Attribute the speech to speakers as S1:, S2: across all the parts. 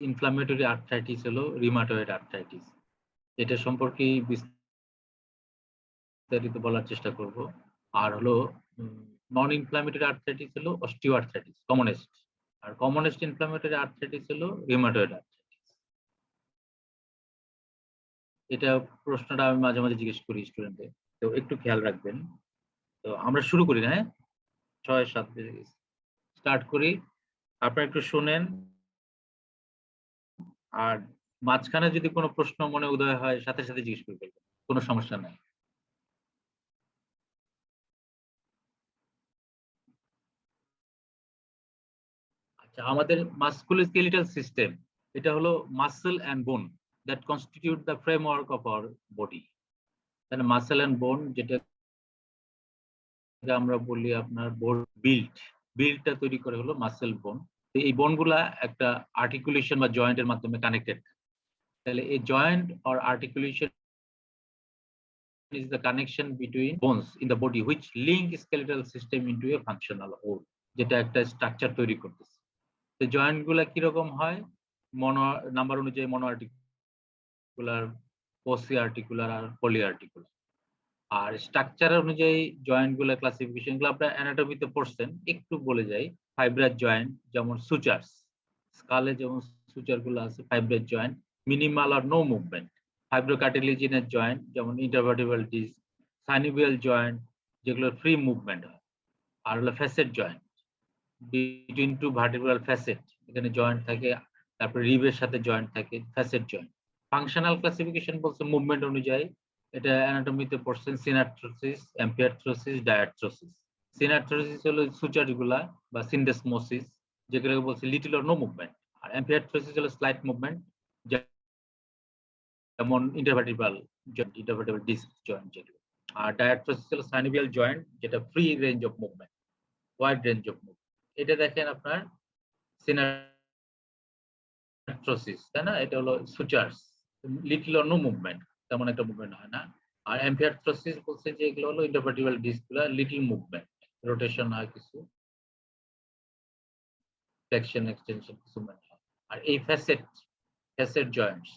S1: Inflammatory arthritis হলো rheumatoid arthritis. এটা সম্পর্কেই বিস্তারিত বলার চেষ্টা করব। আর হলো নন ইনফ্লামেটরি আর্থ্রাইটিস হলো অস্টিও আর্থ্রাইটিস কমনেস্ট। আর কমনেস্ট ইনফ্লামেটরি আর্থ্রাইটিস হলো রিউমাটয়েড আর্থ্রাইটিস। এটা প্রশ্নটা আমি মাঝে, মাঝে জিজ্ঞেস করি স্টুডেন্টদের। তো একটু খেয়াল রাখবেন। তো আমরা শুরু করি না, হ্যাঁ? ৬-৭ বেজে গেছে। স্টার্ট করি। আপনারা একটু শোনেন। আর মাঝখানে যদি কোনো প্রশ্ন মনে উদয় হয় সাথে, সাথে জিজ্ঞেস করে ফেলবেন। কোনো সমস্যা নাই। আচ্ছা, আমাদের মাসকুলোস্কেলিটাল সিস্টেম এটা হলো মাসল অ্যান্ড বোন that constitute the framework of our body. তাহলে মাসল অ্যান্ড বোন যেটাকে আমরা বলি আপনার বিল্ডটা তৈরি করে হলো মাসল বোন। এই বোনগুলা একটা আর্টিকুলেশন বা জয়েন্টের মাধ্যমে কানেক্টেড। তাহলে এই joint or articulation is the connection between bones in the body which link skeletal system into a functional whole, যেটা একটা স্ট্রাকচার তৈরি করতেছে। তো জয়েন্ট গুলা কিরকম হয়? মনো নাম্বার অনুযায়ী মনো আর্টিকুলার, পসি আর্টিকুলার আর পলি আর্টিকুলার। আর স্ট্রাকচার অনুযায়ী জয়েন্ট গুলা ক্লাসিফিকেশন গুলো আপনারা অ্যানাটমিতে পড়ছেন। একটু বলে যাই, ফাইব্রাস জয়েন্ট যেমন সুচারস, স্কালে যেমন সুচার গুলো আছে ফাইব্রাস জয়েন্ট, মিনিমাল আর নো মুভমেন্ট। ফাইব্রোকার্টিলেজিনাস জয়েন্ট যেমন ইন্টারভার্টিব্রাল ডিস্ক, সাইনোভিয়াল জয়েন্ট যেগুলো ফ্রি মুভমেন্ট হয়। আর হলো facet joint, between two vertebral facet, এখানে জয়েন্ট থাকে, তারপরে রিবের সাথে জয়েন্ট থাকে, ফ্যাসেট জয়েন্ট। ফাংশনাল ক্লাসিফিকেশন বলছে মুভমেন্ট অনুযায়ী। এটা অ্যানাটমিতে পড়ছেন সিনার্থ্রোসিস, এম্পিয়ার্থ্রোসিস, ডায়াথ্রোসিস। সিনার্থ্রোসিস হলো সুচারগুলা বা সিন্ডেসমোসিস, যেগুলোকে বলছে লিটল অর নো মুভমেন্ট। আর এম্পিয়ার্থ্রোসিস হলো স্লাইট মুভমেন্ট, যেমন ইন্টারভার্টিব্রাল ডিস্ক জয়েন্ট যেগুলো। আর ডায়াথ্রোসিস হলো সাইনোভিয়াল জয়েন্ট, যেটা free range of movement, wide range of movement. এটা দেখেন আপনার সিনার্থ্রোসিস, তাই না? এটা হলো সুচারস, লিটল অর নো মুভমেন্ট, তেমন একটা মুভমেন্ট হয় না। আর এম্পিয়ার্থ্রোসিস বলছে যে এগুলো হলো ইন্টারভার্টিব্রাল ডিস্কগুলা লিটল মুভমেন্ট, রোটেশন হয় কিছু, ফ্লেকশন এক্সটেনশন কিছু হয়। আর এই ফ্যাসেট জয়েন্টস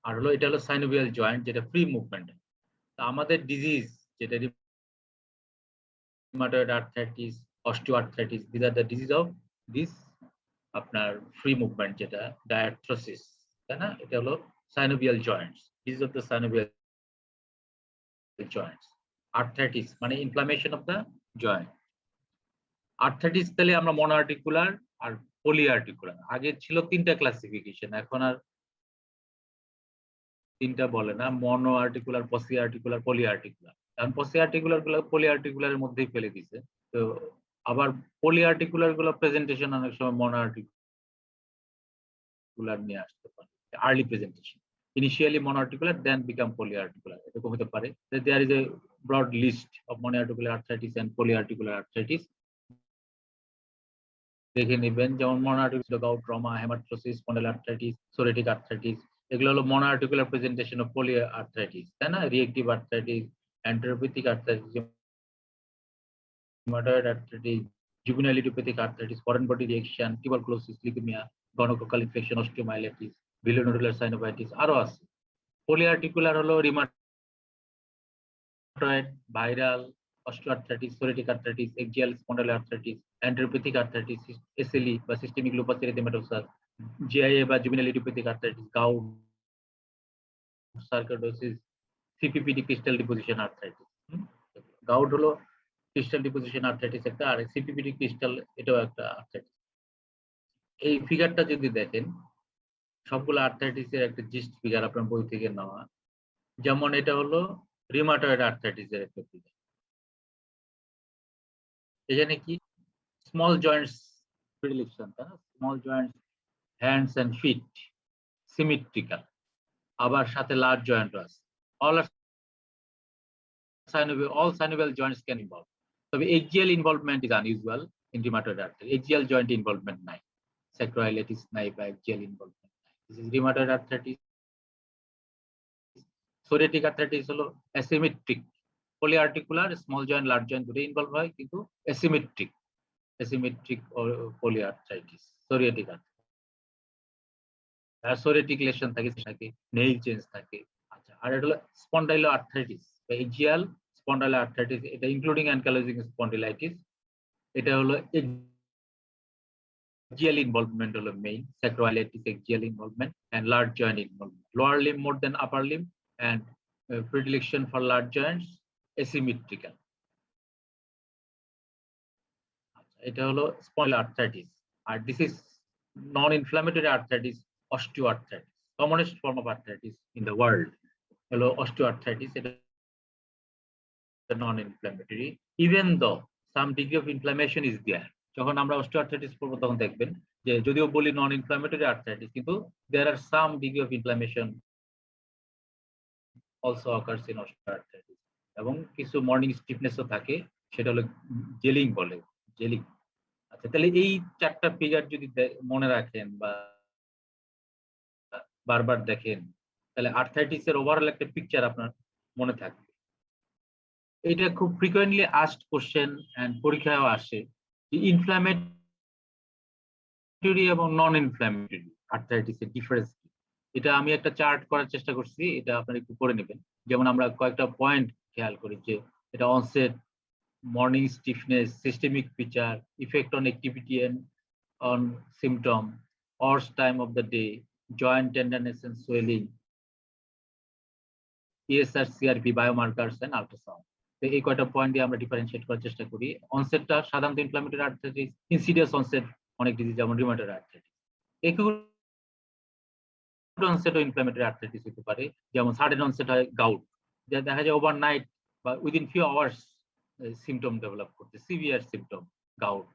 S1: আর হলো এটা হলো সাইনোভিয়াল জয়েন্ট, যেটা ফ্রি মুভমেন্ট। আমাদের ডিজিজ যেটা rheumatoid arthritis, osteoarthritis, this are the disease of this আপনার ফ্রি মুভমেন্ট, যেটা ডায়াথ্রোসিস, তাই না? এটা হলো synovial joints, disease of the synovial joints. Arthritis মানে inflammation of the joint. Arthritis তাহলে আমরা মনোআর্টিকুলার আর পলিআর্টিকুলার, আগে ছিল 3টা ক্লাসিফিকেশন, এখন আর 3টা বলে না, মনো আর্টিকুলার, পসি আর্টিকুলার, পলি আর্টিকুলার। কারণ পসি আর্টিকুলার গুলো পলি আর্টিকুলারের মধ্যেই ফেলে দিছে। তো আবার পলি আর্টিকুলার গুলো প্রেজেন্টেশন অনেক সময় মনো আর্টিকুলার নিয়ে আসতে পারে, early presentation. Initially mono articular then become poly articular, এরকম হতে পারে। There is a broad list of mono articular arthritis and poly articular arthritis. দেখে নেবেন, যেমন mono articular gout trauma, haemarthrosis, spondylitis, psoriatic arthritis, এগুলো হলো mono articular presentation of poly arthritis, তাই না? Reactive arthritis, enteropathic arthritis, rheumatoid arthritis, juvenile idiopathic arthritis, foreign body reaction, tuberculosis, leukaemia, gonococcal infection, osteomyelitis, villonodular synovitis, আরো আছে। Poly articular হলো rheumatoid, viral, osteoarthritis, psoriatic arthritis, axial spondylitis, enteropathic arthritis, SLE বা systemic lupus erythematosus, JIA বা juvenile idiopathic arthritis, gout, sarcoidosis, CPPD crystal deposition arthritis. Gout হলো crystal deposition arthritis একটা, আর সিপিপিডি crystal এটাও একটা আর্থ্রাইটিস। এই ফিগারটা যদি দেখেন, সবগুলো আর্থ্রাইটিস এর একটা জিস্ট ফিগার আপনার বই থেকে নেওয়া। যেমন এটা হলো রিউমাটয়েড আর্থ্রাইটিস এর একটা ফিগার। এখানে কি স্মল জয়েন্টস প্রিডিলেকশন, তাই না? Small joints, hands and feet symmetrical, আবার সাথে লার্জ জয়েন্টও আছে। All synovial joints can involve, তবে axial involvement is unusual in rheumatoid arthritis. axial joint involvement নাই, sacroiliitis নাই বা axial involvement নাই। This is rheumatoid arthritis. psoriatic arthritis হলো asymmetric, polyarticular, small joint, large joint দুটোই involve হয়, কিন্তু asymmetric polyarthritis, psoriatic arthritis। Psoriatic lesion থাকে nail change থাকে। আচ্ছা, আর এটা হলো স্পন্ডাইলো আর্থ্রাইটিস বা এজিয়াল স্পন্ডাইলো আর্থ্রাইটিস, এটা ইনক্লুডিং অ্যানকাইলোজিং স্পন্ডিলাইটিস। এটা হলো axial involvement হলো main, sacroiliitis axial involvement and large joint involvement. Lower limb more than upper limb and predilection for large joints, asymmetrical. এটা হলো spondylar arthritis, R this is non-inflammatory arthritis, osteoarthritis. Commonest form of arthritis in the world হলো osteoarthritis. এটা non-inflammatory, even though some degree of inflammation is there. যখন আমরা osteoarthritis পড়বো তখন দেখবেন যে যদিও বলি নন ইনফ্লামেটরি আর্থ্রাইটিস, কিন্তু there are some degree of inflammation also occurs in osteoarthritis. এবং কিছু মর্নিং স্টিফনেসও থাকে, সেটা হলো জেলিং বলে, জেলিং। আচ্ছা, তাহলে এই চারটা ফিগার যদি মনে রাখেন বা বারবার দেখেন, তাহলে আর্থ্রাইটিসের ওভারঅল একটা পিকচার আপনার মনে থাকবে। এটা খুব ফ্রিকোয়েন্টলি আস্কড কোশ্চেন এন্ড পরীক্ষায়ও আসে যে ইনফ্লামেটরি এবং নন ইনফ্লামেটরি আর্থ্রাইটিসের ডিফারেন্স কি। এটা আমি একটা চার্ট করার চেষ্টা করছি, এটা আপনারা একটু করে নেবেন। যেমন আমরা কয়েকটা পয়েন্ট খেয়াল করি যে এটা onset, morning stiffness, systemic feature, effect on activity and on symptom, worse time of the day, joint tenderness and swelling, ESR, CRP, biomarkers and ultrasound. তো এই কয়টা পয়েন্ট দিয়ে আমরা ডিফারেন্সিয়েট করার চেষ্টা করি। অনসেটটা সাধারণত ইনফ্লামেটরি আর্থ্রাইটিস, ইনসিডিয়াস অনসেট অনেক ডিজিজ যেমন রিউমাটয়েড আর্থ্রাইটিস। একুট অনসেট ও ইনফ্লামেটরি আর্থ্রাইটিস হতে পারে, যেমন সাডেন অনসেট হয় গাউট, যা দেখা যায় ওভারনাইট বা within few hours symptom develop করতে, সিভিয়ার সিম্পটম গাউট।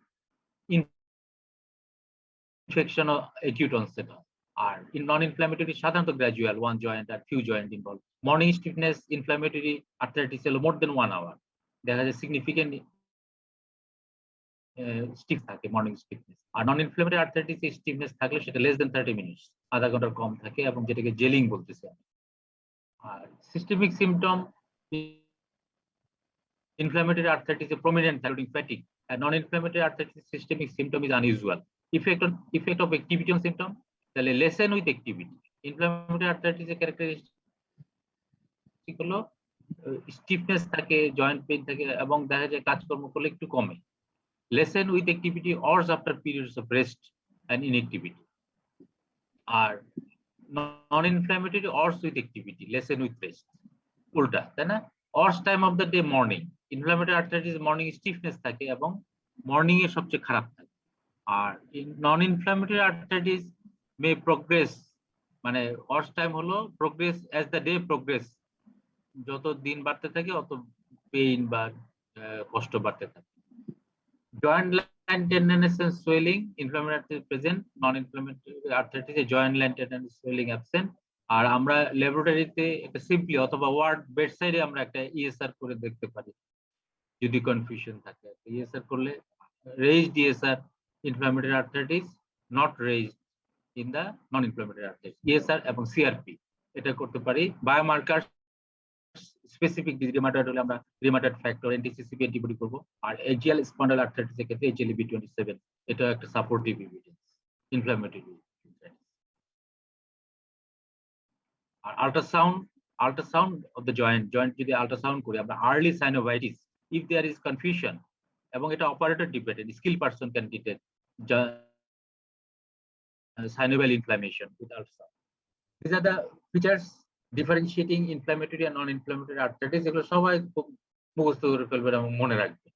S1: ইনফেকশন ও অ্যাকিউট অনসেট হয়। আর নন ইনফ্লামেটরি সাধারণত গ্র্যাজুয়াল, ওয়ান জয়েন্ট আর few joint involve. Morning stiffness inflammatory arthritis হলো মোর দেন 1 আওয়ার, দেখা যায় সিগনিফিকেন্ট স্টিফ থাকে মর্নিং স্টিফনেস। আর নন ইনফ্লামেটরি আর্থ্রাইটিস স্টিফনেস থাকলে সেটা লেস দেন 30 মিনিটস, আধা ঘন্টার কম থাকে, এবং যেটাকে জেলিং বলতেছে। আর systemic symptom inflammatory arthritis is prominent, including fatigue. And non-inflammatory arthritis systemic symptom is unusual. Effect of activity on symptom, তাহলে lessen with activity. Inflammatory arthritis এর characteristic হলো স্টিফনেস থাকে, জয়েন্ট পেইন থাকে, এবং দেখা যায় কাজকর্ম করলে একটু কমে। lessen with activity or after periods of rest and inactivity. R non-inflammatory or with activity, lessen with rest, উল্টা, তাই না? Worse time of the day morning, inflammatory arthritis morning stiffness থাকে এবং মর্নিং এ সবচেয়ে খারাপ থাকে। আর non inflammatory arthritis may progress, মানে অর্স টাইম হলো progress as the day progress, যত দিন বাড়তে থাকে অত পেইন বা কষ্ট বাড়তে থাকে। Joint line tenderness and swelling, inflammatory arthritis present, non inflammatory arthritis এ joint line tenderness swelling absent. আর আমরা ল্যাবরেটরিতে একটা সিম্পলি অথবা ওয়ার্ড বেডসাইডে আমরা একটা ইএসআর করে দেখতে পারি যদি কনফিউশন থাকে। ইএসআর করলে raised ESR inflammatory arthritis, not raised in the non inflammatory arthritis, ESR এবং সিআরপি এটা করতে পারি। বায়োমার্কার স্পেসিফিক ডিজিজ, রিউমাটয়েড হলে আমরা রিউমাটয়েড ফ্যাক্টর এন্টিসিসিপি অ্যান্টিবডি করব। আর এজিয়াল স্পন্ডাইল আর্থ্রাইটিস এর ক্ষেত্রে HLA-B27 এটা একটা সাপোর্টিভ এভিডেন্স ইনফ্লামেটরি। আর আল্ট্রাসাউন্ড অফ দ্য জয়েন্ট যদি আল্ট্রাসাউন্ড করি আমরা, early synovitis if there is confusion, এবং এটা operator dependent, skill person can detect synovial inflammation with ultrasound. These are the features differentiating inflammatory and non-inflammatory arthritis. এগুলো সবাই খুব মুখস্থ করে ফেলবেন এবং মনে রাখবেন।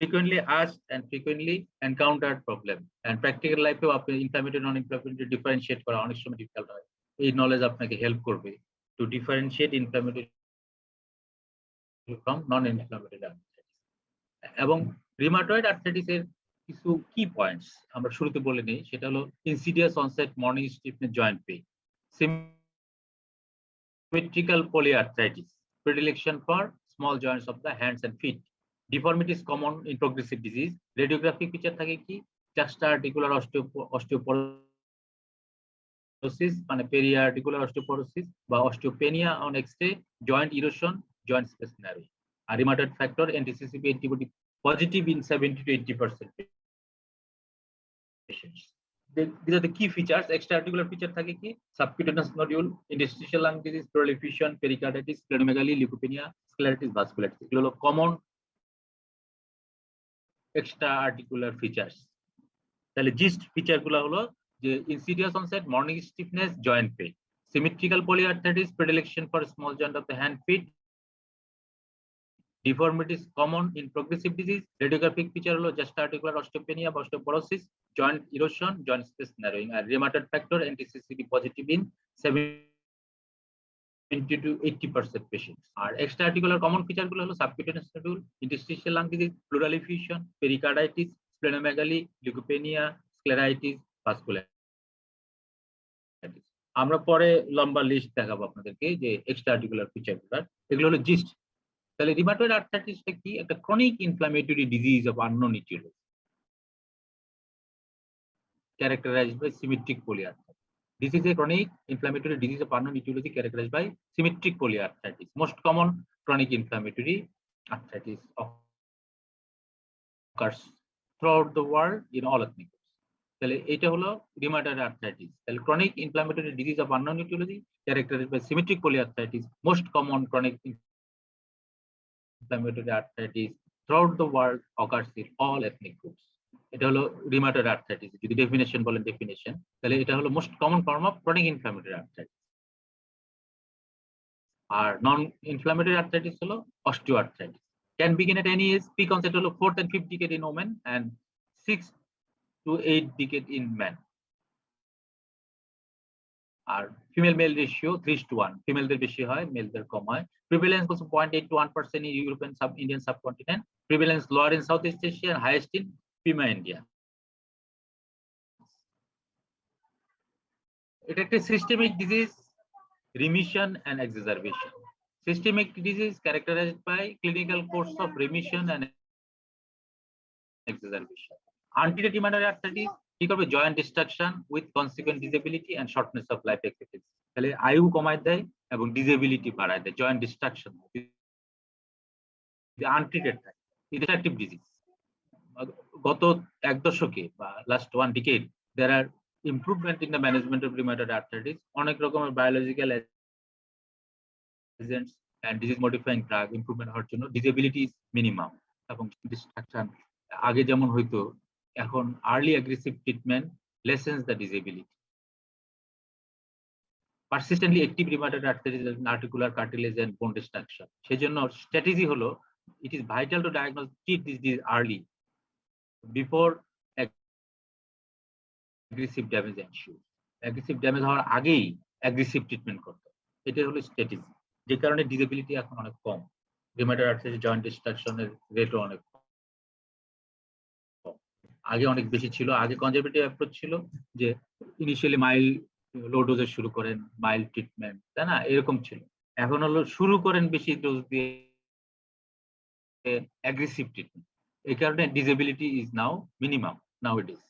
S1: Frequently asked and frequently encountered problem, and practical life এও আপনি ইনফ্লামেটরি নন ইনফ্লামেটরি ডিফারেন্সিয়েট করা অনেক সময় ডিফিকাল্ট হয়। এই নলেজ আপনাকে হেল্প করবে two differentiate inflammatory from non inflammatory arthritis. এবং রিউমাটয়েড আর্থ্রাইটিস এর কিছু কি পয়েন্টস আমরা শুরুতে বলে নিই, সেটা হলো insidious onset, morning stiffness, joint pain, symmetrical polyarthritis, predilection for small joints of the hands and feet. Deformity is common in progressive disease. Radiographic feature থাকে কি, juxta-articular osteoporosis, মানে periarticular osteoporosis বা osteopenia on X-ray, joint erosion, joint space narrowing. R rheumatoid factor anti-CCP antibody positive in 70 to 80% patients. These are the key features. Extra-articular feature থাকে কি? Subcutaneous nodule, interstitial lung disease, pleural effusion, pericarditis, splenomegaly, leukopenia, scleritis, vasculitis. এগুলো হলো common extra-articular features. তাহলে gist feature গুলো হলো যে insidious onset, morning stiffness, joint pain, symmetrical polyarthritis, predilection for small joint of the hand, feet, deformities common in progressive disease. Radiographic feature হলো just articular osteopenia, osteoporosis, joint erosion, joint space narrowing, and rheumatoid factor NTCCD positive in 70 to 80% patients. R extra articular common feature গুলো হলো subcutaneous nodule, interstitial lung disease, pleural effusion, pericarditis, splenomegaly, leukopenia, scleritis, vasculitis. আমরা পরে লম্বা list দেখাবো আপনাদেরকে যে extra articular feature গুলো, এগুলো হলো জিস্ট। তাহলে রিউমাটয়েড আর্থ্রাইটিসটা কি? একটা chronic inflammatory disease of unknown aetiology characterized by symmetric polyarthritis. This is a chronic inflammatory disease of unknown etiology characterized by symmetric polyarthritis. Most common chronic inflammatory arthritis occurs throughout the world in all ethnic groups. তাহলে এটা হলো rheumatoid arthritis. তাহলে chronic inflammatory disease of unknown etiology characterized by symmetric polyarthritis. Most common chronic inflammatory arthritis throughout the world occurs in all ethnic groups. এটা হলো rheumatoid arthritis. যদি definition বলেন definition, তাহলে এটা হলো most common form of chronic inflammatory arthritis. আর non inflammatory arthritis হলো osteoarthritis. Can begin at any age. Peak onset হলো 4th and 5th decade in women and 6th to 8th decade in men. আর female male ratio 3:1, ফিমেলদের বেশি হয়, মেলদের কম হয়। Prevalence was 0.8 to 1% in European Indian subcontinent. Prevalence lower in Southeast Asia and highest in Pima, India. এটা একটা systemic disease, remission and exacerbation. Systemic disease characterized by clinical course of remission and exacerbation. Untreated rheumatoid arthritis কি করবে? Joint destruction with consequent disability and shortness of life expectancy. তাহলে আয়ু কমায় দেয় এবং disability বাড়ায় দেয়, জয়েন্ট ডিস্ট্রাকশন। আনট্রিটেড থাকে, ইনফেক্টিভ ডিজিজ। গত এক দশকে বা last 1 decade there are improvement in the management of rheumatoid arthritis. অনেক রকমের biological agents and disease modifying drug improvement হওয়ার জন্য ডিসেবিলিটি ইজ মিনিমাম এবং ডিস্ট্রাকশন আগে যেমন হয়তো এখন early aggressive treatment lessens the disability. Persistently active rheumatoid arthritis articular cartilage and bone destruction. সেজন্য স্ট্র্যাটেজি হলো it is vital to diagnose treat this disease early before aggressive damage ensure. Aggressive damage হওয়ার আগেই aggressive treatment করতে হবে। এটা হলো strategy, যে কারণে ডিসেবিলিটি এখন অনেক কম। রিউমাটয়েড আর্থ্রাইটিস জয়েন্ট ডিস্ট্রাকশনের রেটও অনেক কম, আগে অনেক বেশি ছিল। আগে কনজারভেটিভ অ্যাপ্রোচ ছিল যে ইনিশিয়ালি মাইল্ড লো ডোজে শুরু করেন, মাইল্ড ট্রিটমেন্ট, তাই না, এরকম ছিল। এখন হলো শুরু করেন বেশি ডোজ দিয়ে, অ্যাগ্রেসিভ ট্রিটমেন্ট। এই কারণে disability is now minimum now it is.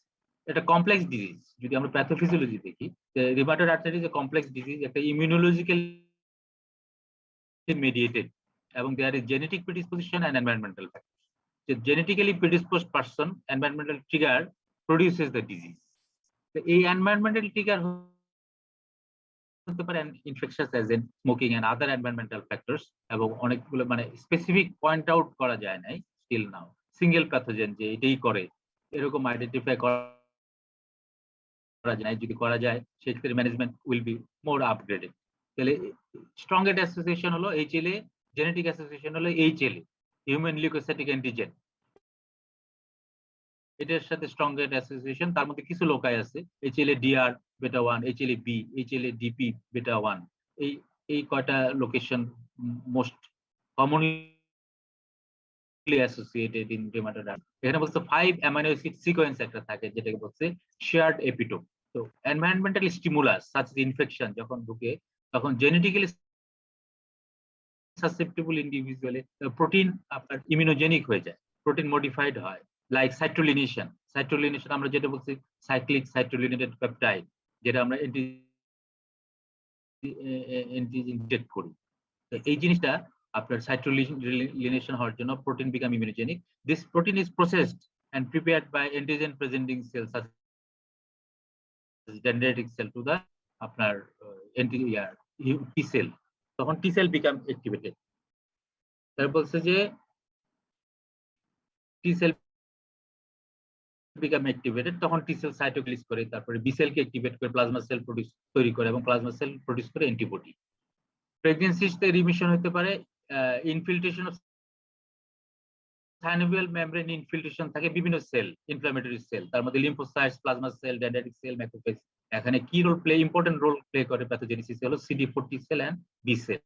S1: এটা কমপ্লেক্স ডিজিজ। যদি আমরা প্যাথোফিজিওলজি দেখি, রিউমাটয়েড আর্থ্রাইটিস এ কমপ্লেক্স ডিজিজ, একটা ইমিউনোলজিক্যাল mediated এবং there is genetic predisposition and environmental factors. The genetically predisposed person, environmental trigger produces the disease. The environmental trigger হতে পারে infectious agent, smoking and other environmental factors এবং অনেকগুলো মানে specific point out করা যায় নাই still now. Single pathogen যে এটাই করে এরকম আইডেন্টিফাই করা যায়, যদি করা যায় সেক্ষেত্রে management will be more upgraded. তাহলে স্ট্রংগেস্ট অ্যাসোসিয়েশন হলো HLA, জেনেটিক অ্যাসোসিয়েশন হলো HLA, হিউম্যান লিউকোসাইটিক অ্যান্টিজেন। এটার সাথে স্ট্রংগেস্ট অ্যাসোসিয়েশন, তার মধ্যে কিছু লোকাই আছে HLA DR beta 1, HLA B, HLA DP beta 1, এই কয়টা location most commonly associated in rheumatoid arthritis. এখানে বলছে 5 অ্যামাইনো অ্যাসিড সিকোয়েন্স একটা থাকে যেটাকে বলছে শেয়ার্ড এপিটোপ। তো environmental stimulus such as infection যখন ঢুকে তখন জেনেটিক্যালি সাসেপ্টেবল ইন্ডিভিজুয়ালে প্রোটিন আপনার ইমিউনোজেনিক হয়ে যায়, প্রোটিন মডিফাইড হয়, লাইক সাইট্রোলিনেশন। সাইট্রোলিনেশন আমরা যেটা বলছি সাইক্লিক সাইট্রোলিনেটেড পেপটাইড, যেটা আমরা ইনজেক্ট করি। তো এই জিনিসটা আপনার সাইট্রোলিনেশন হওয়ার জন্য protein become immunogenic. This protein is processed and prepared by antigen presenting cells such dendritic cell to the আপনার T cell, তখন T cell become activated. তারপর বলছে যে T cell become activated, তখন T cell cytokines করে, তারপরে B cell কে activate করে প্লাজমা সেল তৈরি করে এবং প্লাজমা সেল প্রডিউস করে অ্যান্টিবডি। প্রেগন্যান্সিতে রিমিশন হতে পারে, infiltration of synovial membrane infiltration থাকে বিভিন্ন সেল, ইনফ্লামেটরি সেল, তার মধ্যে lymphocytes, plasma cell, dendritic cell, macrophage. এখানে কি role play, important role play করে প্যাথোজেনেসিসে হলো CD4 T cell and B cell,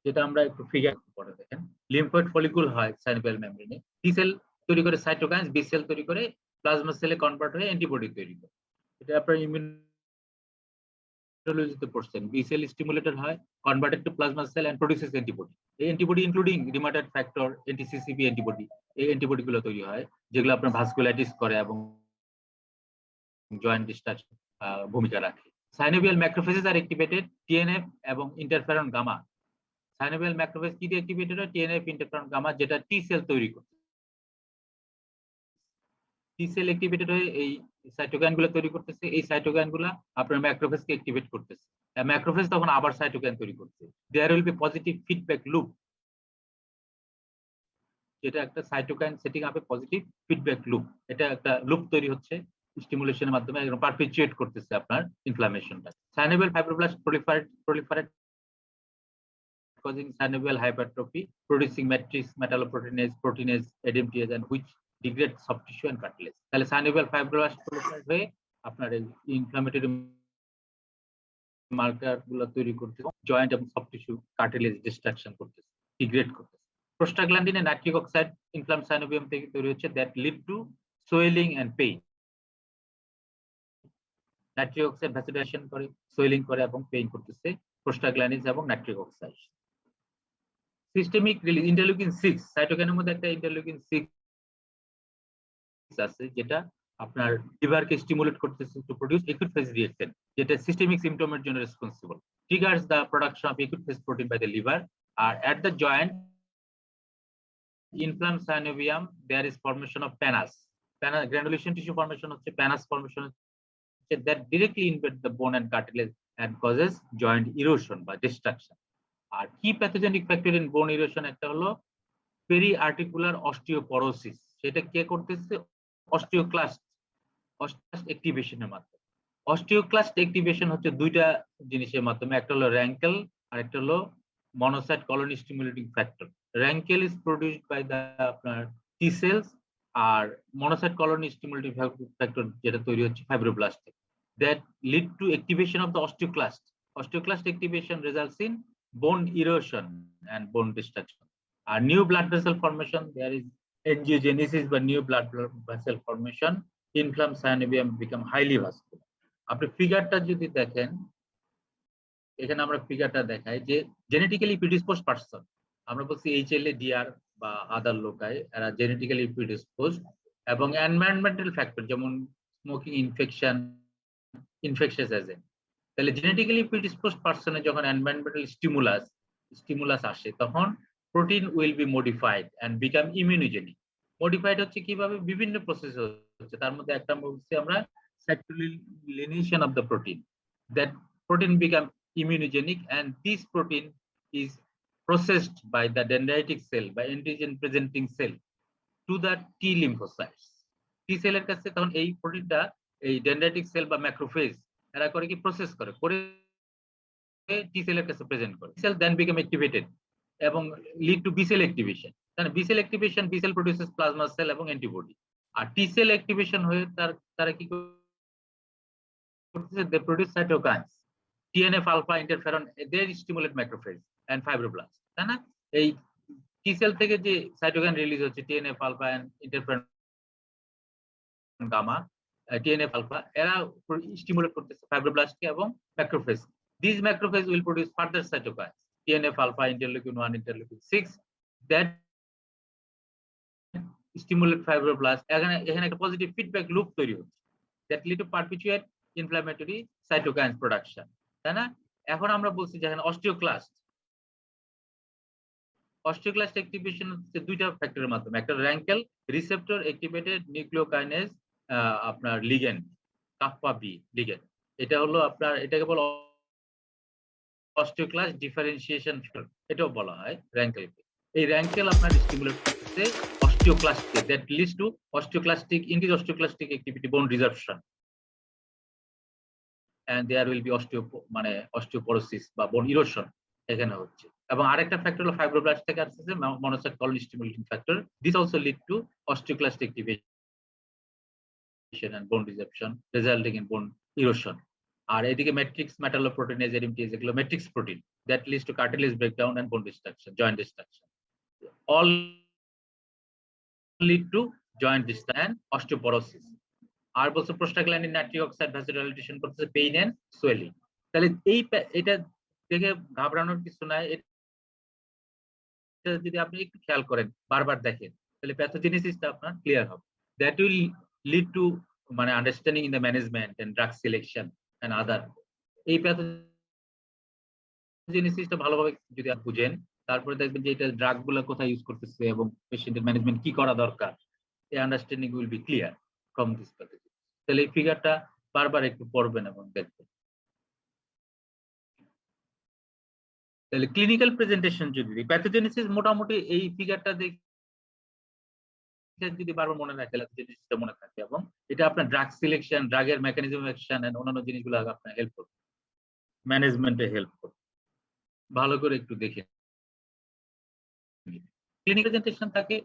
S1: যেটা আমরা একটু ফিগার পরে দেখেন। লিম্ফয়েড ফলিকুল হয় সাইনোভিয়াল মেমব্রেনে, টি সেল তৈরি করে সাইটোকাইনস, বি সেল তৈরি করে প্লাজমা সেলে কনভার্ট হয়ে অ্যান্টিবডি তৈরি করে। এটা আপনার ইমিউনোলজিতে পড়ছেন। বি সেল স্টিমুলেটেড হয়, converted to plasma cell and produces antibody. এই antibody including rheumatoid factor, anti CCP antibody, এই অ্যান্টিবডি গুলো তৈরি হয় যেগুলো আপনার ভাস্কুলাইটিস করে এবং জয়েন্ট ডিস্ট্রাকশন ভূমিকা রাখে। সাইনোভিয়াল ম্যাক্রোফেজেস আর অ্যাক্টিভেটেড TNF এবং ইন্টারফেরন গামা। সাইনোভিয়াল ম্যাক্রোফেজ কি দিয়ে অ্যাক্টিভেটেড হয়? TNF, ইন্টারফেরন গামা, যেটা টি সেল তৈরি করে। টি সেল অ্যাক্টিভেটেড হয়ে এই সাইটোকাইন গুলো তৈরি করতেছে, এই সাইটোকাইন গুলা আপনার ম্যাক্রোফেজকে অ্যাক্টিভেট করতেছে, ম্যাক্রোফেজ তখন আবার সাইটোকাইন তৈরি করছে। There will be positive feedback loop, যেটা একটা সাইটোকাইন সেটিং আপে পজিটিভ ফিডব্যাক লুপ, এটা একটা লুপ তৈরি হচ্ছে স্টিমুলেশনের মাধ্যমে, একদম পারপিচুয়েট করতেছে আপনার ইনফ্লামেশনটা। Synovial fibroblast proliferate causing synovial hypertrophy, producing matrix, metalloproteinase, proteinase, ADMTase, and which degrade soft tissue and cartilage. তাহলে synovial fibroblast proliferate হয়ে আপনার এই ইনফ্লামেটরি মার্কার গুলো তৈরি করতে, জয়েন্ট এবং সফট টিস্যু কার্টিলেজ ডিস্ট্রাকশন করতেছে, ডিগ্রেড করতেছে। Prostaglandin nitric oxide inflamed synovium থেকে তৈরি হচ্ছে, that lead to swelling and pain. Nitric oxide vasodilation করে, সোয়েলিং করে এবং পেইন করতেছে প্রোস্টাগ্ল্যান্ডিন এবং nitric oxide. Systemic release interleukin 6, সাইটোকাইনের মধ্যে একটা ইন্টারলিউকিন 6 আছে, যেটা আপনার লিভারকে স্টিমুলেট করতেছে to produce acute phase reaction, যেটা সিস্টেমিক সিম্পটমের জন্য responsible. triggers the production of acute phase protein by the liver. At the joint inflamed synovium there is formation of pannus, granulation tissue formation হচ্ছে, pannus formation হচ্ছে, that directly invade the bone and cartilage and causes joint erosion বা destruction. আর কি pathogenic factor in bone erosion একটা হলো পেরিআর্টিকুলার osteoporosis, সেটা কে করতেছে? Osteoclast অ্যাক্টিভেশনের মাধ্যমে। Osteoclast activation হচ্ছে দুইটা জিনিসের মাধ্যমে, একটা হলো র্যাঙ্কেল আর একটা হলো monocyte colony stimulating factor. RANKL is produced by the আপনার টি সেলস, আর মনোসাইট কলোনি স্টিমুলেটিং ফ্যাক্টর যেটা তৈরি হচ্ছে ফাইব্রোব্লাস্ট থেকে, that lead to activation of the osteoclast. Osteoclast activation results in bone erosion and bone destruction. New blood vessel formation, there is angiogenesis by new blood vessel formation, inflamed synovium become highly vascular. আপনি ফিগারটা যদি দেখেন, এখানে আমরা ফিগারটা দেখাই যে genetically প্রিডিসপোজড person, আমরা বলছি HLA DR বা আদার লোকাই, এরা জেনেটিক্যালি প্রিডিসপোজড, এবং এনভায়রনমেন্টাল ফ্যাক্টর যেমন স্মোকিং, ইনফেকশন, ইনফেকশাস এজেন্ট। তাহলে জেনেটিক্যালি প্রিডিসপোজড পারসনে যখন এনভায়রনমেন্টাল স্টিমুলাস আসে, তখন protein will be modified and become immunogenic. Modified হচ্ছে কিভাবে? বিভিন্ন প্রসেস হচ্ছে, তার মধ্যে একটা বলছি আমরা citrullination of the protein, that protein become immunogenic, and this protein is processed by the dendritic cell by antigen presenting cell to the T lymphocytes. T সেলের কাছে তখন এই প্রোটিনটা এই ডেন্ড্রাইটিক সেল বা ম্যাক্রোফেজ এরা করে কি? প্রসেস করে টি সেলের কাছে প্রেজেন্ট করে। সেল দেন বিকাম অ্যাক্টিভেটেড এবং lead to B cell activation. তাহলে B cell activation, B cell produces plasma cell এবং অ্যান্টিবডি। আর টি সেল অ্যাক্টিভেশন হয়ে তারা কি করতেছে? They produce cytokines, TNF alpha, interferon, they stimulate macrophage and fibroblasts, তাই না? এই টি সেল থেকে যে সাইটোকাইন রিলিজ হচ্ছে TNF alpha and interferon gamma, TNF alpha, এরা স্টিমুলেট করতেছে ফাইব্রোব্লাস্টকে এবং macrophage. These macrophage will produce further cytokines, TNF alpha, interleukin 1, interleukin 6, that stimulate fibroblasts. এখানে একটা পজিটিভ ফিডব্যাক লুপ তৈরি হচ্ছে, that lead to perpetuate inflammatory cytokines production, তাই না? এখন আমরা বলছি যে এখানে অস্টিওক্লাস্ট অ্যাক্টিভেশন হচ্ছে দুইটা ফ্যাক্টরের মাধ্যমে, একটা র্যাঙ্কেল রিসেপ্টর অ্যাক্টিভেটেড নিউক্লিওকাইনেজ আপনার লিগ্যান্ড, কাপ্পা বি লিগেন্ড। এটা হলো আপনার, এটাকে বলা অস্টিওক্লাস্ট ডিফারেন্সিয়েশন ফ্যাক্টর, এটাও বলা হয় র‍্যাঙ্কেলকে। এই র‍্যাঙ্কেল আপনার স্টিমুলেট করতেছে অস্টিওক্লাস্টকে, that leads to osteoclastic, increase osteoclastic activity, bone resorption, and there will be মানে অস্টিওপোরোসিস বা বোন ইরোশন এখানে হচ্ছে। এবং আরেকটা ফ্যাক্টর হলো ফাইব্রোব্লাস্ট থেকে আসছে monocyte colony stimulating factor, this also lead to osteoclast activation and bone resorption resulting in bone erosion. আর এদিকে ম্যাট্রিক্স মেটালোপ্রোটিনেজ এরিমটেজ, এগুলো matrix protein, that leads to cartilage breakdown and bone destruction, joint destruction, all lead to joint distraction and osteoporosis. আর বলছে prostaglandin nitric oxide ভাসোডাইলেটেশন করতেছে pain and swelling. তাহলে এটা দেখে ঘাবড়ানোর কিছু নাই, এটা যদি আপনি একটু খেয়াল করেন, বারবার দেখেন, তাহলে প্যাথোজেনেসিসটা আপনার ক্লিয়ার হবে। দ্যাট উইল লিড টু মানে understanding in the management and drug selection and other. এই প্যাথোজেনেসিসটা ভালোভাবে যদি আপনি বুঝেন, তারপরে দেখবেন যে এটা ড্রাগ গুলো কোথায় ইউজ করতেছে এবং পেশেন্টের ম্যানেজমেন্ট কি করা দরকার, এই understanding will be clear from this pathogenesis. তাহলে এই ফিগারটা বারবার একটু পড়বেন এবং দেখবেন। তাহলে ক্লিনিক্যাল প্রেজেন্টেশন যদি প্যাথোজেনেসিস, মোটামুটি এই ফিগারটা দেখে যদি বারবার মনে রাখে, প্যাথোজেনেসিসটা মনে থাকে, এবং এটা আপনার ড্রাগ সিলেকশন, ড্রাগের মেকানিজম অ্যাকশন এন্ড অন্যান্য জিনিসগুলো আপনার হেল্প করবে, ম্যানেজমেন্টে হেল্প করবে। ভালো করে একটু দেখে। ক্লিনিক্যাল প্রেজেন্টেশন থাকে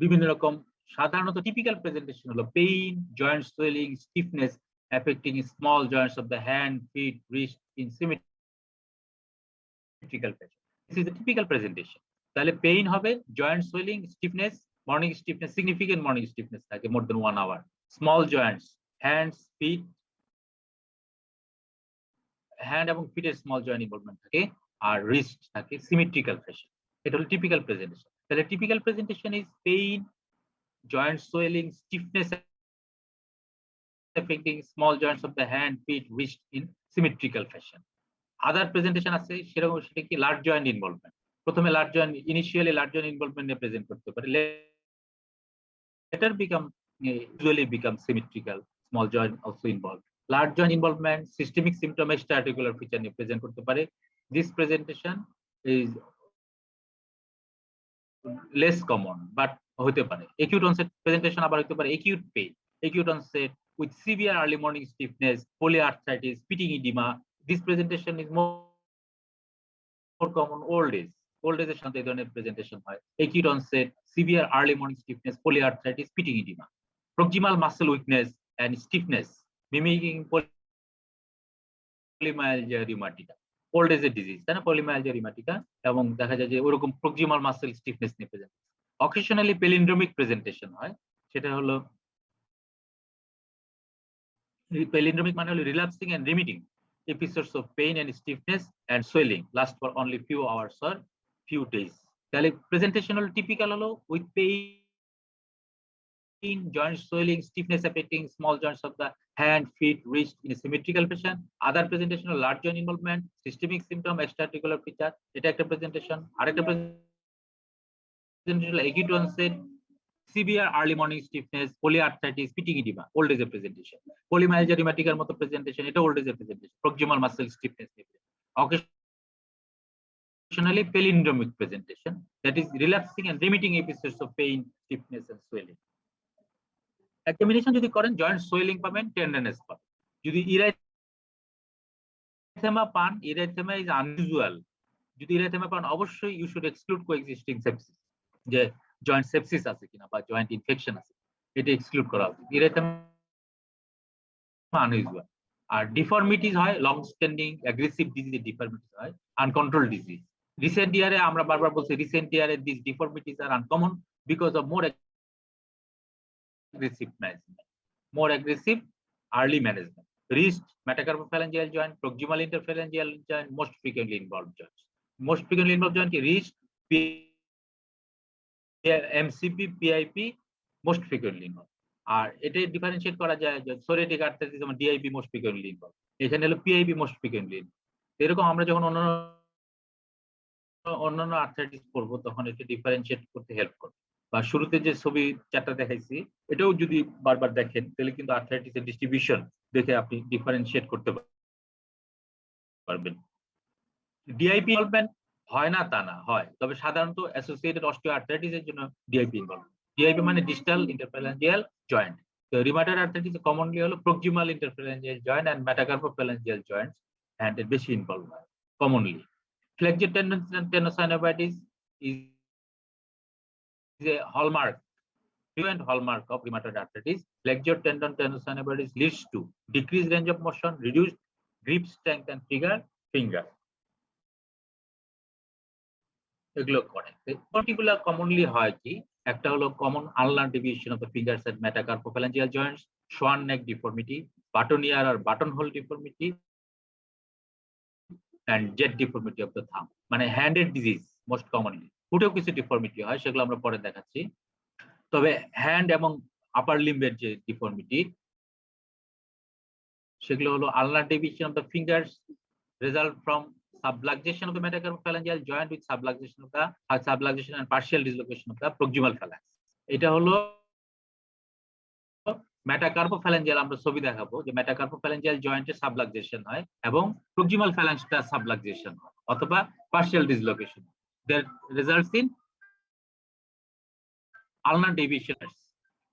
S1: বিভিন্ন রকম, সাধারণত টিপিক্যাল প্রেজেন্টেশন হলো pain, joint swelling, stiffness affecting small joints of the hand, feet, wrist in symmetrical fashion. This is the typical presentation. তাহলে পেইন হবে, joint swelling, stiffness, morning stiffness, significant morning stiffness থাকে more than 1 hour, small joints, hands, feet, hand এবং ফিটের small joint involvement থাকে, আর wrist থাকে symmetrical fashion. এটা হলো টিপিক্যাল প্রেজেন্টেশন। তাহলে typical presentation is pain, joint swelling, stiffness affecting small joints of the hand, feet, wrist in symmetrical fashion. Other presentation আছে, সেরকম সেটা কি লার্জ জয়েন্ট ইনভলভমেন্ট। প্রথমে large joint, initially large joint involvement নিয়ে present করতে পারে, later become usually become symmetrical, small joint also involved. Large joint involvement, systemic symptom, extra-articular feature নিয়ে present করতে পারে। This presentation is less common, but হতে পারে। Acute onset presentation আবার হতে পারে acute pain, acute onset with severe early morning stiffness, polyarthritis, pitting edema. This presentation is more common old age. Old age এর সাথে এই ধরনের প্রেজেন্টেশন হয়। Acute onset, severe early morning stiffness, polyarthritis, pitting edema, proximal muscle weakness and stiffness mimicking polymyalgia rheumatica, old age disease, তাই না? polymyalgia rheumatica, এবং দেখা যায় যে ওরকম proximal muscle stiffness নিয়ে প্রেজেন্ট। অকেশনালি পেলিন্ড্রোমিক প্রেজেন্টেশন হয়, সেটা হলো পেলিন্ড্রোমিক মানে হলো relapsing and remitting episodes of pain and stiffness and swelling last for only few hours or few days. তাহলে প্রেজেন্টেশন হলো টিপিক্যাল হলো with pain, joint swelling, stiffness affecting small joints of the hand, feet, wrist in a symmetrical fashion. Other presentation হলো large joint involvement, systemic symptom, extra-articular feature, এটা একটা presentation. আরেকটা presentation হলো acute onset, severe early morning stiffness, polyarthritis, pitting edema, old age presentation. Polymyalgia rheumatica মতো presentation, এটা old age presentation, proximal muscle stiffness। Occasionally palindromic presentation, that is relapsing and remitting episodes of pain, stiffness and swelling. Examination যদি করেন, joint swelling পাবেন, tenderness পাবেন। যদি erythema পান, erythema is unusual, যদি erythema পান অবশ্যই ইউ শুড এক্সক্লুড কোএক্সিস্টিং সেপসিস, যে জয়েন্ট সেপসিস আছে কিনা বা জয়েন্ট ইনফেকশন আছে, এটা এক্সক্লুড করা উচিত। Erythema unusual. আর ডিফর্মিটিস হয়, লং স্ট্যান্ডিং অ্যাগ্রেসিভ ডিজিজ ডিফর্মিটিস হয়, আনকন্ট্রোলড ডিজিজ। রিসেন্ট ইয়ারে আমরা বারবার বলছি, রিসেন্ট ইয়ারে this deformities are uncommon because of more aggressive management, more aggressive early management. Wrist, metacarpophalangeal joint, proximal interphalangeal joint, most frequently involved joints. Most frequently involved joint wrist, MCP, PIP, most frequently involved. আর এটা differentiate করা যায় যে psoriatic arthritis যেমন DIB most frequently involve, এখানে হলো PIB most frequently. এরকম আমরা যখন অন্যান্য আর্থ্রাইটিস করবো তখন এটা ডিফারেন্সিয়েট করতে হেল্প করবে। বা শুরুতে যে ছবি চারটা দেখাইছি এটাও যদি বারবার দেখেন তাহলে কিন্তু আর্থ্রাইটিসের ডিস্ট্রিবিউশন দেখে আপনি ডিফারেন্সিয়েট করতে পারবেন। ডিআইপি ইনভলভমেন্ট হয় না তা না, হয়, তবে সাধারণত অ্যাসোসিয়েটেড অস্টিওআর্থ্রাইটিসের জন্য ডিআইপি ইনভলভ। ডিআইপি মানে ডিস্টাল ইন্টারফ্যালেঞ্জিয়াল জয়েন্ট। তো রিমাটয়েড আর্থ্রাইটিস কমনলি হলো proximal interphalangeal joint and metacarpophalangeal joints and বেশি ইনভলভ হয় commonly. Flexor tenosynovitis is a hallmark, frequent hallmark of rheumatoid arthritis. Flexure tendon tenosynovitis leads to decreased range of motion, reduced grip strength, and trigger finger. এগুলো করে particular commonly হয় কি, একটা হলো common ulnar deviation of the fingers at metacarpophalangeal joints, swan neck deformity, boutonniere আর button hole deformity, and Z deformity of the thumb, মানে handed disease most commonly. ফুটেও কিছু ডিফর্মিটি হয়, সেগুলো আমরা পরে দেখাচ্ছি। তবে হ্যান্ড এবং আপার লিম্বের যে ডিফর্মিটি সেগুলো হলো ulnar deviation of the fingers result from subluxation of the metacarpophalangeal joint with subluxation and partial dislocation of the proximal phalanx. এটা হলো মেটাকার্পোফ্যালেঞ্জিয়াল, আমরা ছবি দেখাবো যে মেটাকার্পোফ্যালেঞ্জিয়াল জয়েন্টে সাবলাক্সেশন হয় এবং প্রক্সিমাল ফ্যালাংসটা সাবলাক্সেশন হয় অথবা partial dislocation. That results in ulnar deviation.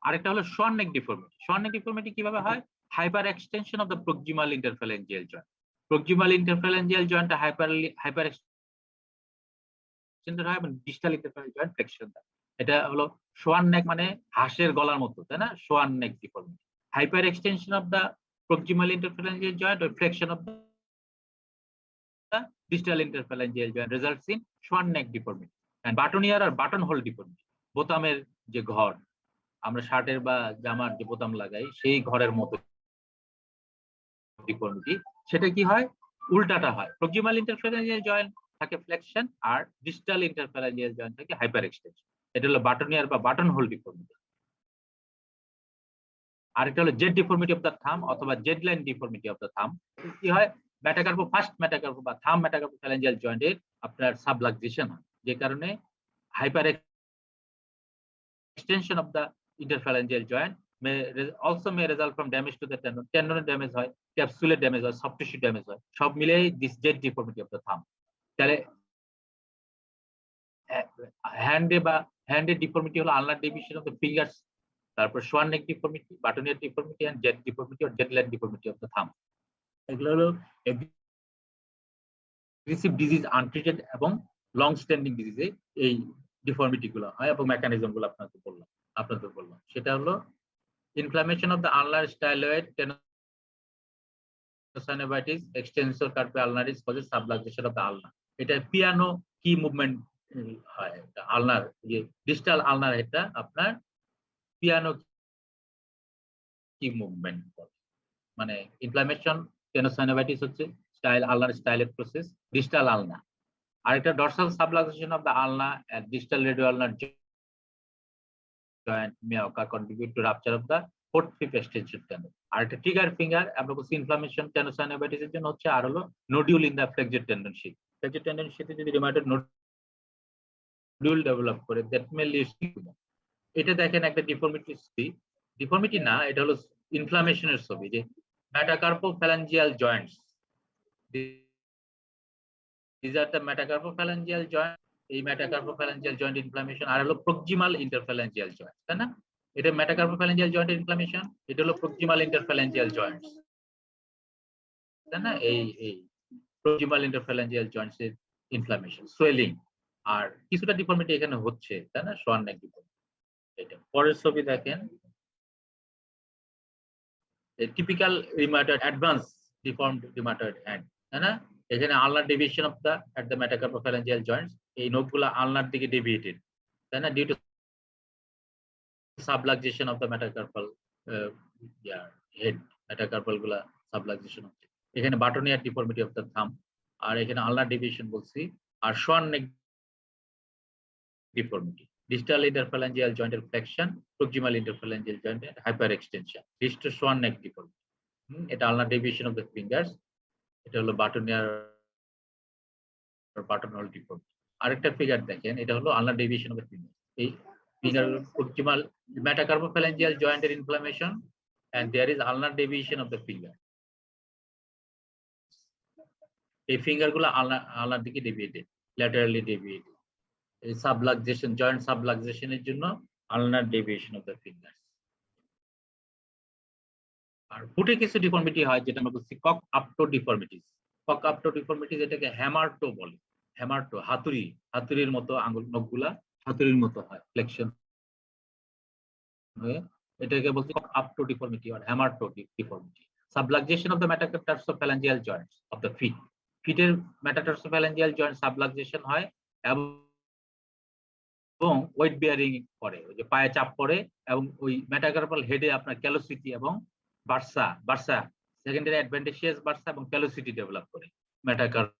S1: আরেকটা হলো swan neck deformity. Swan neck deformity কিভাবে হয়? Hyper extension of the proximal interphalangeal joint. Proximal interphalangeal জয়েন্টটা হাইপার এক্সটেন্ডেড হয় এবং ডিস্টাল ইন্টারফ্যালেঞ্জিয়াল জয়েন্ট ফ্লেক্সিয়ন দেয়। এটা হলো সোয়ান নেক, মানে হাঁসের গলার মতো, তাই না? Swan neck deformity, hyper extension of the proximal interphalangeal joint or flexion of the distal interphalangeal joint results in swan neck deformity and button ear or buttonhole deformity. বোতামের যে ঘর, আমরা শার্টের বা জামার যে বোতাম লাগাই সেই ঘরের মতো ডিফর্মিটি, সেটা কি হয়? উল্টাটা হয়। প্রক্সিমাল ইন্টারফ্যালেঞ্জিয়াল জয়েন্ট থাকে ফ্লেকশন আর ডিস্টাল ইন্টারফ্যালেঞ্জিয়াল জয়েন্ট থাকে হাইপার এক্সটেনশন। এটা হলো বাটন ইয়ার বা বাটন হোল ডিফর্মিটি। আরেকটা হলো Z deformity of the thumb অথবা Z line deformity of the thumb. কি হয়? ফার্স্ট মেটাকার্পো বা থাম্ব মেটাকার্পোফ্যালেঞ্জিয়াল জয়েন্টের আপনার সাবলাক্সেশন হয়, যে কারণে hyper extension of the interphalangeal joint may result from damage to the tendon. Tendon damage হয়, capsular damage হয়, soft tissue damage হয়, সব মিলেই this jet deformity of the thumb. তাহলে হ্যান্ডে ডিফর্মিটি হলো ulnar deviation of the fingers, তারপর swan neck deformity, boutonniere deformity and Z deformity or Z line deformity of the thumb. এগুলো হলো aggressive disease, untreated এবং long standing ডিজিজে এই deformity গুলো হয় এবং মেকানিজম গুলো আপনাদের বললাম সেটা হলো inflammation of the ulnar styloid tenosynovitis extensor carpi ulnaris causes subluxation of the ulna. এটা পিয়ানো কি মুভমেন্ট হয়, আলনার যে ডিস্টাল আলনার এটা আপনার পিয়ানো কি মুভমেন্ট, মানে ইনফ্লামেশন টেনোসাইনোভাইটিস হচ্ছে স্টাইল আলনার স্টাইলের প্রসেস, ডিস্টাল আলনা। আরেকটা dorsal subluxation of the ulna and distal radio ulnar joint may occur contribute to rupture of the fourth fifth extension tendon. আর একটা trigger finger আমরা বলছি inflammation tenosynovitis এর জন্য হচ্ছে, আর হলো nodule in the flexor tendon sheath. Flexor tendon শিটে যদি রিউমাটয়েড নোডিউল ডেভেলপ করে দ্যাট মে লিড টু, এটা দেখেন একটা ডিফর্মিটি না, এটা হলো ইনফ্লামেশনের ছবি, যে মেটাকার্পোফ্যালেঞ্জিয়াল Joints, these are the metacarpophalangeal joint, এই মেটাকার্পোফ্যালেঞ্জিয়াল জয়েন্ট ইনফ্লামেশন। আর হলো প্রক্সিমাল ইন্টারফ্যালেঞ্জিয়াল জয়েন্ট, তাই না? এটা মেটাকার্পোফ্যালেঞ্জিয়াল জয়েন্টের ইনফ্লামেশন, এটা হলো প্রক্সিমাল ইন্টারফ্যালেঞ্জিয়াল জয়েন্টস, তাই না? এই প্রক্সিমাল ইন্টারফ্যালেঞ্জিয়াল জয়েন্টস এর ইনফ্লামেশন, সোয়েলিং আর কিছুটা ডিফর্মিটি এখানে হচ্ছে, তাই না? Swan neck deformity. এটা পরের ছবি দেখেন, এই typical rheumatoid advance deformed rheumatoid hand, তাই না? এখানে ulnar deviation of the at the metacarpophalangeal joints, এই নোকগুলো আলনার দিকে ডেভিয়েটেড, তাই না? Due to subluxation of the metacarpal head, metacarpal গুলা সাবলাক্সেশন হচ্ছে। এখানে boutonniere deformity of the thumb, আর এখানে আলনার ডেভিয়েশন বলছি, আর সোয়ান নেক ডিফর্মিটি, ডিস্টাল ইন্টারফ্যালেঞ্জিয়াল জয়েন্টের ফ্লেকশন, প্রক্সিমাল ইন্টারফ্যালেঞ্জিয়াল জয়েন্টের hyper extension, distal Schwann neck deformity. এটা আলনার ডেভিয়েশন অফ দ্য ফিঙ্গার্স, এটা হলো বাটন ইয়ার বাটন হোল ডিফর্মিটি। আরেকটা ফিগার দেখেন, এটা হলো ulnar deviation of the finger. এই Finger proximal metacarpophalangeal joint inflammation, and there is ulnar deviation of the finger. এই finger গুলো আলনার দিকে ডেভিয়েটেড, ল্যাটারালি ডেভিয়েটেড। এই সাবলাক্সেশন, জয়েন্ট সাবলাক্সেশনের জন্য আলনার ডেভিয়েশন অফ দ্য ফিঙ্গার্স। আর ফুটে কিছু ডিফর্মিটি হয় যেটা আমরা বলছি কক আপটো ডিফর্মিটিস। কক আপটো ডিফর্মিটিস এটাকে হ্যামারটো বলে। হ্যামারটো হাতুড়ির মতো আঙ্গুল নখগুলা হাতুড়ির মতো হয়, ফ্লেকশন হয়ে, এটাকে বলছি cock up toe deformity or hammer toe deformity. Subluxation of the metatarsophalangeal joints of the feet. ফিটের মেটাটার্সোফ্যালাঞ্জিয়াল জয়েন্ট সাবলাক্সেশন হয় এবং ওয়েট বিয়ারিং করে, ওই যে পায়ে চাপ পড়ে, এবং ওই মেটাকার্পাল হেডে আপনার ক্যালোসিটি এবং বার্সা সেকেন্ডারি অ্যাডভেন্টিশিয়াস বার্সা এবং ক্যালোসিটি ডেভেলপ করে মেটাকার্পাল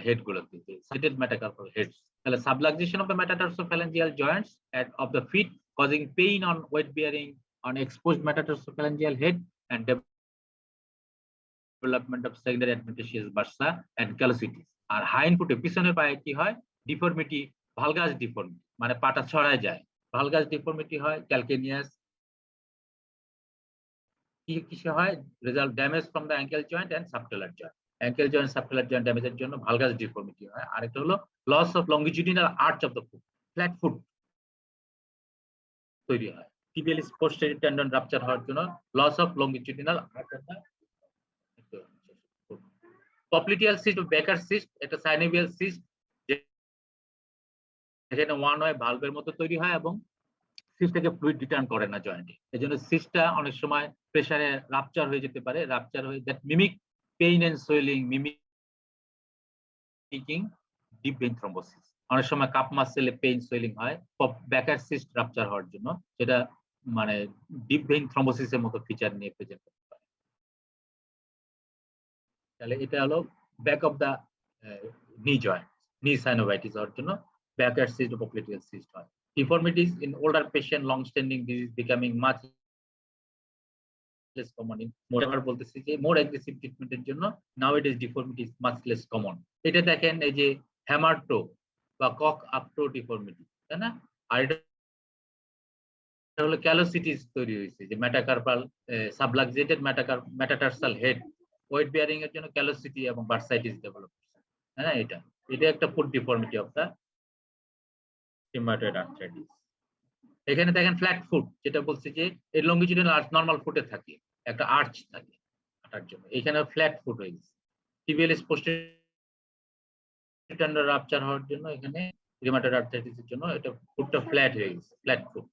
S1: হেড গুলোতে, সাইটেড মেটাকার্পাল হেডস। তাহলে subluxation of the metatarsophalangeal joints of the feet causing pain on weight bearing on exposed metatarsophalangeal head and development of secondary adventitious bursa and callosities. আর hind ফুটে পিছনের পায়ে কি হয়? Deformity, valgus deformity, মানে পাটা ছড়ায় যায়, ভালগাস ডিফর্মিটি হয়। ক্যালকেনিয়াস কিসে হয়? Result damage from the ankle joint and subtalar joint. Ankle joint subtalar joint ড্যামেজের জন্য ভালগাস ডিফর্মিটি হয়। আরেকটা হলো loss of longitudinal arch of the foot, flat foot তৈরি হয়। টিবিয়াল পোস্টেরিয়র টেন্ডন রাপচার হওয়ার জন্য loss of longitudinal arch of the popliteal cyst ও বেকার সিস্ট, এটা সাইনোভিয়াল সিস্ট, এখানে ওয়ান ওয়ে ভালভের মতো তৈরি হয় এবং সিস্টটাকে ফ্লুইড রিটার্ন করে না জয়েন্টে। এজন্য সিস্টটা অনেক সময় প্রেসারে রাপচার হয়ে যেতে পারে, রাপচার হয়ে that mimic pain and swelling, mimicking deep vein thrombosis. অনেক সময় কাপ মাসেলে পেইন সোয়েলিং হয় বেকার সিস্ট রাপচার হওয়ার জন্য, সেটা মানে ডিপ ভেইন থ্রম্বোসিসের মতো ফিচার নিয়ে প্রেজেন্ট করতে পারে। তাহলে এটা হলো ব্যাক অফ দ্য নি জয়েন্ট, নি সাইনোভাইটিস হওয়ার জন্য বেকার সিস্ট ও পপ্লিটিয়াল সিস্ট হয়। Deformities in older patient, long-standing disease becoming much less common in বলতেছি যে মোর অ্যাগ্রেসিভ ট্রিটমেন্টের জন্য nowadays deformities much less common। এটা দেখেন এই যে হ্যামারটো বা কক আপটো ডিফর্মিটি, তাই না? আর এটা হলো ক্যালোসিটিস তৈরি হয়েছে, যে metacarpal subluxated metatarsal head weight bearing এর জন্য ক্যালোসিটি এবং বার্সাইটিস ডেভেলপ করছে, তাই না? এটা একটা foot deformity of the rheumatoid arthritis। এখানে দেখেন ফ্ল্যাট ফুট, যেটা বলছে যে এই লংগিটিউডিনাল আর্চ নরমাল ফুটে থাকে, একটা আর্চ থাকে হাঁটার জন্য, এখানে ফ্ল্যাট ফুট হয়ে গেছে। টিবিয়ালিস পোস্টেরিয়র টেন্ডন রাপচার হওয়ার জন্য এখানে রিউমাটয়েড আর্থ্রাইটিসের জন্য এটা ফুটটা ফ্ল্যাট হয়ে গেছে, flat foot.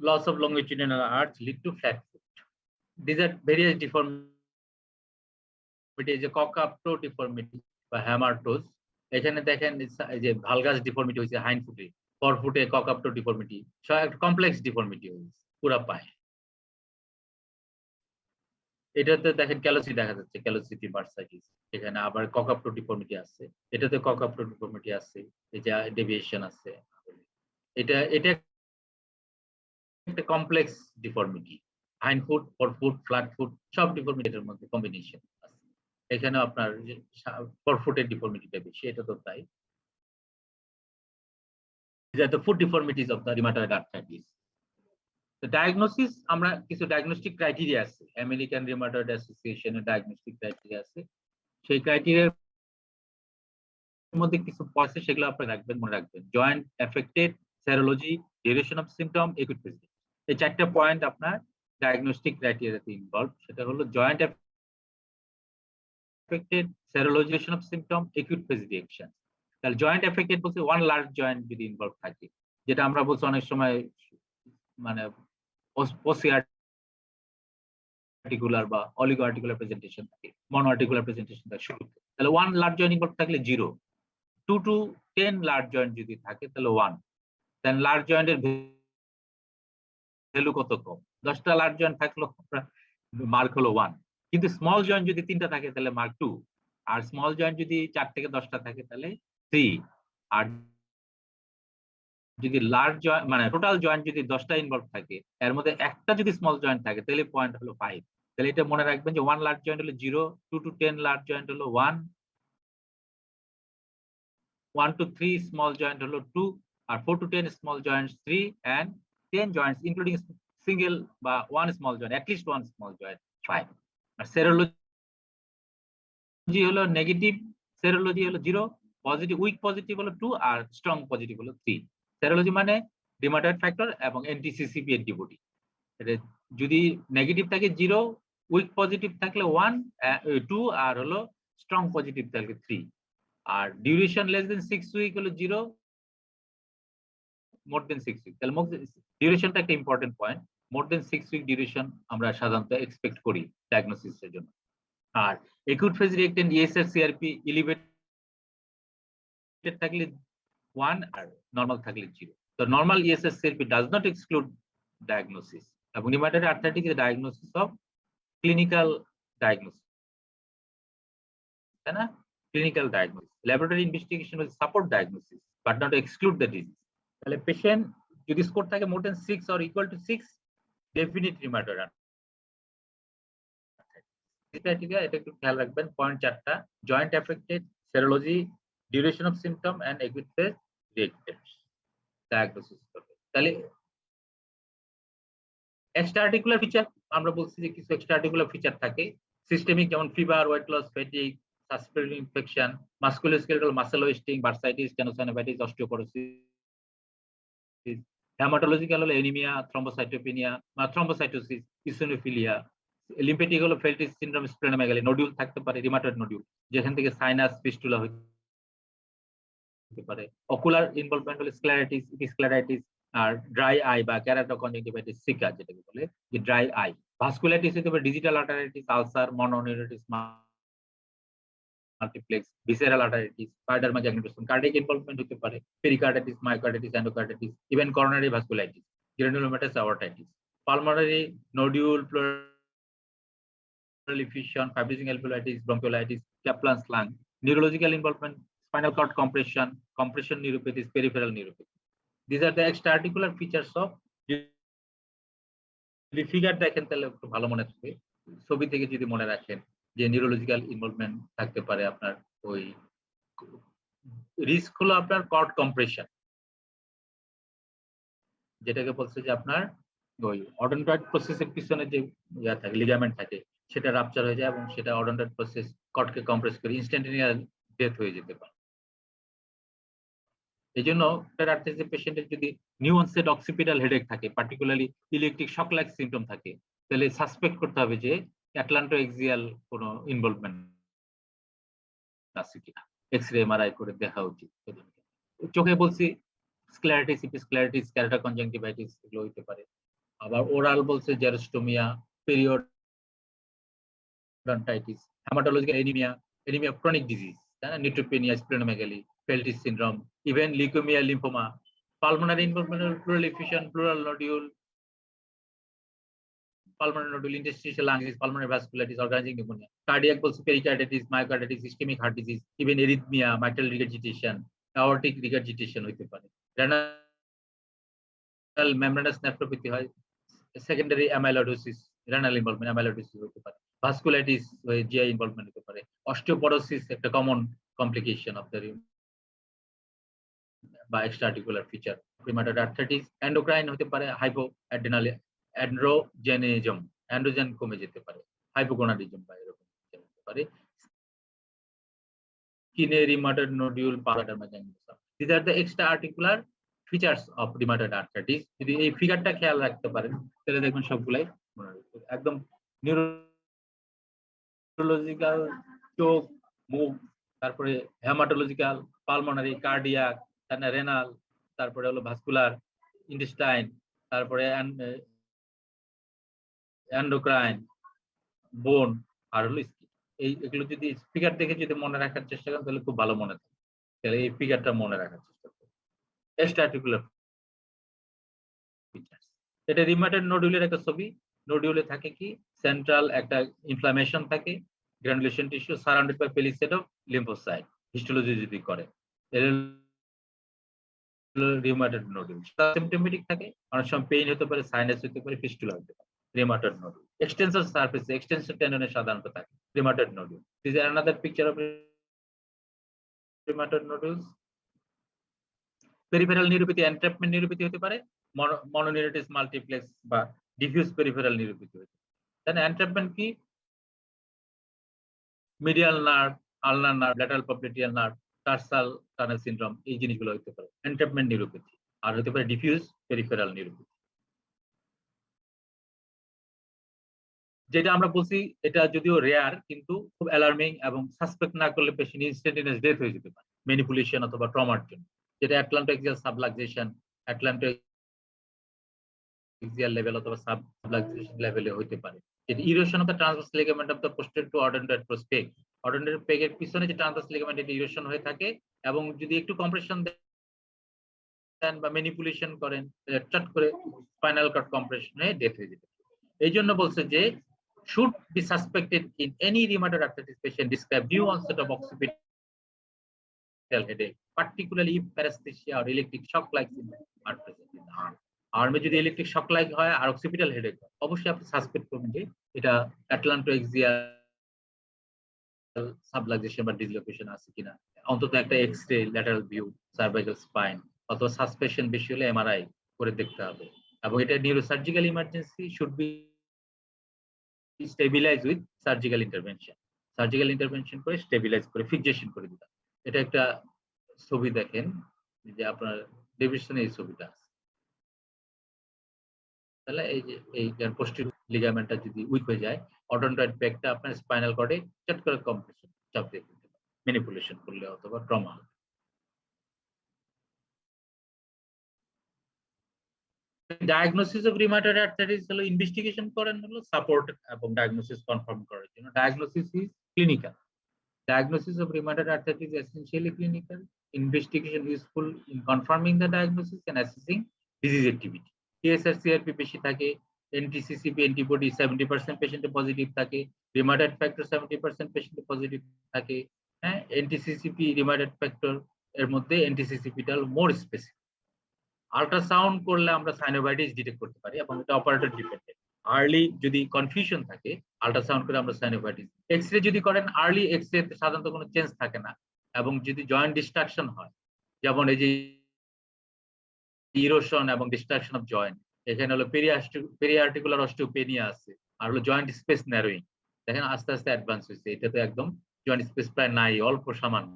S1: Loss of longitudinal arch lead to flat foot. This are various deformity, যে কক আপটো ডিফর্মিটি বা হ্যামারটোজ। এখানে দেখেন এই যে ভালগাস ডিফর্মিটি হয়েছে হাইন্ড ফুটে, ফর ফুটে কক আপটো ডিফর্মিটি, একটা কমপ্লেক্স ডিফর্মিটি হয়েছে পুরা পায়ে। এটাতে দেখেন ক্যালোসিটি দেখা যাচ্ছে, ক্যালোসিটি বার্সাইটিস। এখানে আবার কক আপটো ডিফর্মিটি আছে, এটাতে কক আপটো ডিফর্মিটি আছে, এই যে ডেভিয়েশন আছে। এটা একটা complex deformity, hind foot, for foot, flat foot, সব ডিফর্মিটির মধ্যে কম্বিনেশন আছে। এখানে আপনার ফর ফুটের ডিফর্মিটিটা বেশি, এটা তো তাই। These are the foot deformities of the rheumatoid arthritis. The diagnosis, আমরা কিছু ডায়াগনস্টিক ক্রাইটেরিয়া আছে, আমেরিকান রিউমাটয়েড অ্যাসোসিয়েশনের ডায়াগনস্টিক ক্রাইটেরিয়া আছে। সেই ক্রাইটেরিয়ার মধ্যে কিছু পয়েন্ট সেগুলো আপনি রাখবেন, মনে রাখবেন। Joint affected, serology, duration of symptom, acute phasing. এই চারটা পয়েন্ট আপনার ডায়াগনস্টিক ক্রাইটেরিয়াতে ইনভলভ। সেটা হলো joint affected, serology, duration of symptom, acute phase reaction. তাহলে জয়েন্ট এফেক্টেড বলতে ওয়ান লার্জ জয়েন্ট যদি ইনভলভ থাকে, যেটা আমরা বলছি অনেক সময় মানে আর্টিকুলার বা অলিগো আর্টিকুলার প্রেজেন্টেশন থাকে, মনো আর্টিকুলার প্রেজেন্টেশন থাকে শুরুতে, তাহলে ওয়ান লার্জ জয়েন্ট ইনভলভ থাকলে 0, 2 to 10 লার্জ জয়েন্ট যদি থাকে তাহলে 1। দেন লার্জ জয়েন্টের ভ্যালু কত কম, 10টা লার্জ জয়েন্ট থাকলো মার্ক হলো 1, কিন্তু স্মল জয়েন্ট যদি 3টা থাকে তাহলে মার্ক 2, আর স্মল জয়েন্ট যদি 4 থেকে 10টা থাকে তাহলে 3, আর যদি লার্জ জয়েন্ট মানে টোটাল জয়েন্ট যদি 10টা ইনভলভ থাকে, এর মধ্যে একটা যদি স্মল জয়েন্ট থাকে তাহলে পয়েন্ট হলো 5। তাহলে এটা মনে রাখবেন যে 1 লার্জ জয়েন্ট হলো 0, 2 to 10 লার্জ জয়েন্ট হলো 1, 1 to 3 স্মল জয়েন্ট হলো 2, আর 4 to 10 small joints 3 and 10 joints including single বা one small joint, at least one small joint 5. R serology হলো নেগেটিভ, serology হলো 0, পজিটিভ উইক পজিটিভ হলো 2 আর স্ট্রং পজিটিভ হলো 3। serology মানে rheumatoid factor এবং anti-CCP antibody. যদি negative থাকে 0, উইক পজিটিভ থাকলে 1 2 আর হলো স্ট্রং পজিটিভ থাকলে 3। আর ডিউরেশন লেস দেন 6 উইক হলো 0, মোর দেন 6 উইক। তাহলে ডিউরেশনটা একটা important point. More than 6 week duration আমরা সাধারণত এক্সপেক্ট করি ডায়াগনোসিসের জন্য। আর acute phase reactant ESR CRP elevated থাকলে 1 আর নরমাল থাকলে 0। তো normal ESR CRP does not exclude diagnosis. এবং রিউমাটয়েড আর্থ্রাইটিস এর ডায়াগনোসিস অফ ক্লিনিক্যাল ডায়াগনোসিস, তাই না? Clinical diagnosis, laboratory investigation will support diagnosis but not exclude the disease. তাহলে patient যদি স্কোর থাকে more than 6 or equal to 6, definite rheumatoid arthritis. এটা একটু খেয়াল রাখবেন। পয়েন্ট 4টা: joint affected, serology, duration of symptom and acute phase reactant diagnosis করবে। তাহলে এক্সট্রা আর্টিকুলার ফিচার, আমরা বলছি যে কিছু এক্সট্রা আর্টিকুলার ফিচার থাকে সিস্টেমিক, যেমন fever, weight loss, fatigue, respiratory infection, musculoskeletal muscle wasting, bursitis, tenosynovitis, osteoporosis. Haematological হলো anaemia, thrombocytopenia বা থ্রম্বোসাইটোসিস, ইসোনোফিলিয়া। লিম্ফেটিক হলো ফেল্টিস সিনড্রোম, স্প্লেনোমেগালি, নডিউল থাকতে পারে, রিউমাটয়েড নডিউল, যেখান থেকে সাইনাস ফিস্টুলা হতে পারে। অকুলার ইনভলভমেন্ট হলো স্ক্লেরাইটিস, ইপিস্ক্লেরাইটিস, আর ড্রাই আই বা কেরাটোকনজেক্টিভাইটিস সিকা, যেটাকে বলে যে ড্রাই আই। ভাস্কুলাইটিস হতে পারে digital arteritis, ulcer, mononeuritis multiplex, visceral arteritis, pyoderma জ্যাগনেটোসোম। কার্ডিয়াক ইনভলভমেন্ট হতে পারে pericarditis, myocarditis, endocarditis, even coronary vasculitis, granulomatous aortitis, pulmonary nodule, pleural effusion, fibrosing alveolitis, bronchiolitis, Kaplan's lung. Neurological involvement, spinal cord compression, compression neuropathies, peripheral neuropathy. These are the extraarticular features of. যদি figure দেখেন তাহলে একটু ভালো মনে থাকবে। ছবি থেকে যদি মনে রাখেন যে নিউরোলজিক্যাল ইনভলভমেন্ট থাকতে পারে আপনার, ওই রিস্ক হলো আপনার কর্ড কম্প্রেশন, যেটাকে বলছে যে আপনার ওই অডন্টয়েড প্রসেসের পিছনে যে ইয়া থাকে, লিগামেন্ট থাকে, সেটা রাপচার হয়ে যায় এবং সেটা অডন্টয়েড প্রসেস কর্ডকে কম্প্রেস করে ইনস্ট্যান্টেনিয়াস ডেথ হয়ে যেতে পারে। এই জন্য আর্থ্রাইটিস পেশেন্টের যদি নিউ অনসেট অক্সিপিটাল হেডেক থাকে, particularly electric shock like symptom থাকে, তাহলে সাসপেক্ট করতে হবে যে অ্যাটলান্টো এক্সিয়াল কোনো ইনভলভমেন্ট আছে কিনা, এক্সরে এমআরআই করে দেখা উচিত। চোখে বলছি স্ক্লেরাইটিস, ইপিস্ক্লেরাইটিস, কেরাটোকনজাংটিভাইটিস, এগুলো হইতে পারে। আবার ওরাল বলছে xerostomia, periodontitis, haematological anaemia, anaemia chronic disease, neutropenia, splenomegaly, Felty's syndrome, even leukaemia, lymphoma, pulmonary involvement, pleural effusion, pleural nodule, pulmonary nodule, interstitial lung disease, pulmonary vasculitis, organizing pneumonia. Cardiac বলছে pericarditis, myocarditis, ischemic heart disease, even arrhythmia, mitral regurgitation, aortic regurgitation হইতে পারে। renal membranous nephropathy হয়, secondary amyloidosis, renal involvement, amyloidosis হইতে পারে। vasculitis হয়ে GI involvement হতে পারে। osteoporosis একটা common complication of the বা extraarticular feature rheumatoid arthritis। endocrine হতে পারে hypoadrenal অ্যান্ড্রোজেনিজম, অ্যান্ড্রোজেন কমে যেতে পারে, হাইপোগোনাডিজম বা এরকম হতে পারে। স্কিনে রিউমাটয়েড নোডিউল, পায়োডার্মা জ্যাগনেটোসোম। These are the extra-articular features of rheumatoid arthritis. যদি এই ফিগারটা খেয়াল রাখতে পারেন তাহলে দেখবেন সবগুলাই মনে রাখবে। একদম নিউরোলজিক্যাল, চোখ, মুখ, তারপরে হেমাটোলজিক্যাল, পালমোনারি, কার্ডিয়াক, রেনাল, তারপরে হলো ভাস্কুলার, ইন্টেস্টাইন, তারপরে এন্ডোক্রাইন, বোন, আর হলো স্কিন। এগুলো যদি ফিগার দেখে যদি মনে রাখার চেষ্টা করেন তাহলে খুব ভালো মনে থাকে। তাহলে এই ফিগারটা মনে রাখার চেষ্টা করুন। এক্সট্রাআর্টিকুলার ফিচার্স, এটা রিউমাটয়েড নোডুলের একটা ছবি। নোডুলে থাকে কি সেন্ট্রাল একটা ইনফ্লামেশন থাকে, granulation tissue surrounded by palisade of lymphocyte. Histology যদি করে রিউমাটয়েড নোডুল সিম্পটোমেটিক থাকে, অনেক সময় পেইন হতে পারে, সাইনাস হতে পারে, ফিস্টুলা হতে পারে। রিউমাটয়েড নোডুল এক্সটেন্সর সারফেসে, এক্সটেন্সর টেন্ডনে সাধারণত থাকে rheumatoid nodule. This are another picture of rheumatoid nodules. Peripheral neuropathy entrapment neuropathy হতে পারে, মনোনিউরোটিস মাল্টিপ্লেক্স বা ডিফিউজ পেরিফেরাল নিউরোপ্যাথি হতে পারে। তাহলে এনট্র্যাপমেন্ট কি? Medial nerve, ulnar nerve, lateral popliteal nerve, tarsal tunnel syndrome, এই জিনিসগুলো হতে পারে এনট্র্যাপমেন্ট নিউরোপ্যাথি। আর হতে পারে ডিফিউজ পেরিফেরাল নিউরোপ্যাথি। যেটা আমরা বলছি এটা যদিও রেয়ার কিন্তু খুব অ্যালার্মিং, এবং সাসপেক্ট না করলে পেশেন্ট ইনস্ট্যান্টেনিয়াস ডেথ হয়ে যেতে পারে ম্যানিপুলেশন অথবা ট্রমার জন্য, যেটা অ্যাটলান্টোএক্সিয়াল সাবলাক্সেশন, অ্যাটলান্টোএক্সিয়াল লেভেল অথবা সাবলাক্সেশন লেভেলে হতে পারে। যেটা erosion of the transverse ligament of the posterior to odontoid process, odontoid পেগের পিছনে যে ট্রান্সভার্স লিগামেন্ট এটা ইরোশন হয়ে থাকে, এবং যদি একটু কম্প্রেশন দেন বা ম্যানিপুলেশন করেন চট করে স্পাইনাল কর্ড কম্প্রেশন হয়ে ডেথ হয়ে যেতে পারে। এই জন্য বলছে যে should be suspected in any rheumatoid arthritis patient describe new onset of occipital headache, particularly if paresthesia or electric shock like symptoms are present in the arm. আর্মে যদি electric shock like হয় আর occipital headache হয়, অবশ্যই আপনি suspect করবেন যে এটা অ্যাটলান্টোএক্সিয়াল subluxation বা dislocation আছে কিনা। অন্তত একটা X-ray, lateral view, cervical spine অথবা সাসপেশন বেশি হলে এমআরআই করে দেখতে হবে। এবং এটা neurosurgical emergency, should be stabilize with surgical intervention. Surgical intervention করে স্টেবিলাইজ করে ফিক্সেশন করে দিতে। এটা একটা ছবি দেখেন যে আপনার ডেভিশনে এই ছবিটা আছে। তাহলে এই যে এই পোস্টেরিয়র লিগামেন্টটা যদি উইক হয়ে যায়, অডন্টয়েড পেগটা আপনার স্পাইনাল কর্ডে চট করে কম্প্রেশন চাপ দিয়ে দিতে পারে ম্যানিপুলেশন করলে অথবা trauma. Diagnosis of rheumatoid arthritis হলো ইনভেস্টিগেশন করেন হলো সাপোর্ট এবং ডায়াগনোসিস কনফার্ম করার জন্য। Diagnosis is clinical. Diagnosis of rheumatoid arthritis is essentially clinical. Investigation useful in confirming the diagnosis and assessing disease activity. TSR CRP বেশি থাকে, NTCCP antibody 70% পেশেন্টে positive থাকে, rheumatoid factor 70% পেশেন্টে positive থাকে। হ্যাঁ, NTCCP rheumatoid factor এর মধ্যে NTCCP টা মোর specific. Ultrasound করলে আমরা সাইনোভাইটিস ডিটেক্ট করতে পারি এবং এটা অপারেটর ডিপেন্ডেন্ট। আর্লি যদি কনফিউশন থাকে আল্ট্রাসাউন্ড করে আমরা সাইনোভাইটিস। এক্সরে যদি করেন আর্লি এক্সরে সাধারণত কোনো চেঞ্জ থাকে না, এবং যদি জয়েন্ট ডিস্ট্রাকশন হয়, যেমন এই যে ইরোশন এবং ডিস্ট্রাকশন অফ জয়েন্ট, এখানে হলো পেরিআর্টিকুলার অস্টিওপেনিয়া আছে, আর হলো জয়েন্ট স্পেস ন্যারোইং, দেখেন আস্তে আস্তে অ্যাডভান্স হয়েছে। এটা তো একদম জয়েন্ট স্পেস প্রায় নাই, অল্প সামান্য।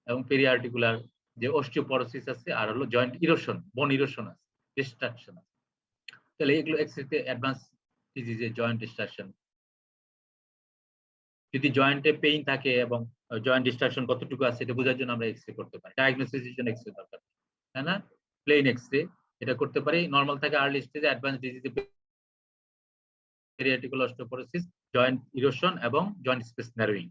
S1: এবং পেরিআর্টিকুলার যে অস্টিওপরোসিস আছে, আর হলো জয়েন্ট ইরোশন, বোন ইরোশন আছে, ডিস্ট্রাকশন আছে। তাহলে এগুলো এক্সরেতে অ্যাডভান্স ডিজিজে জয়েন্ট ডিস্ট্রাকশন। যদি জয়েন্টে পেইন থাকে এবং জয়েন্ট ডিস্ট্রাকশন কতটুকু আছে এটা বোঝার জন্য আমরা এক্সরে করতে পারি। ডায়াগনোসিসের জন্য এক্সরে দরকার, তাই না? প্লেন এক্সরে এটা করতে পারি। নরমাল থেকে আর্লি স্টেজে অ্যাডভান্স ডিজিজে পেরিআর্টিকুলার অস্টিওপরোসিস, জয়েন্ট ইরোশন এবং জয়েন্ট স্পেস ন্যারোইং।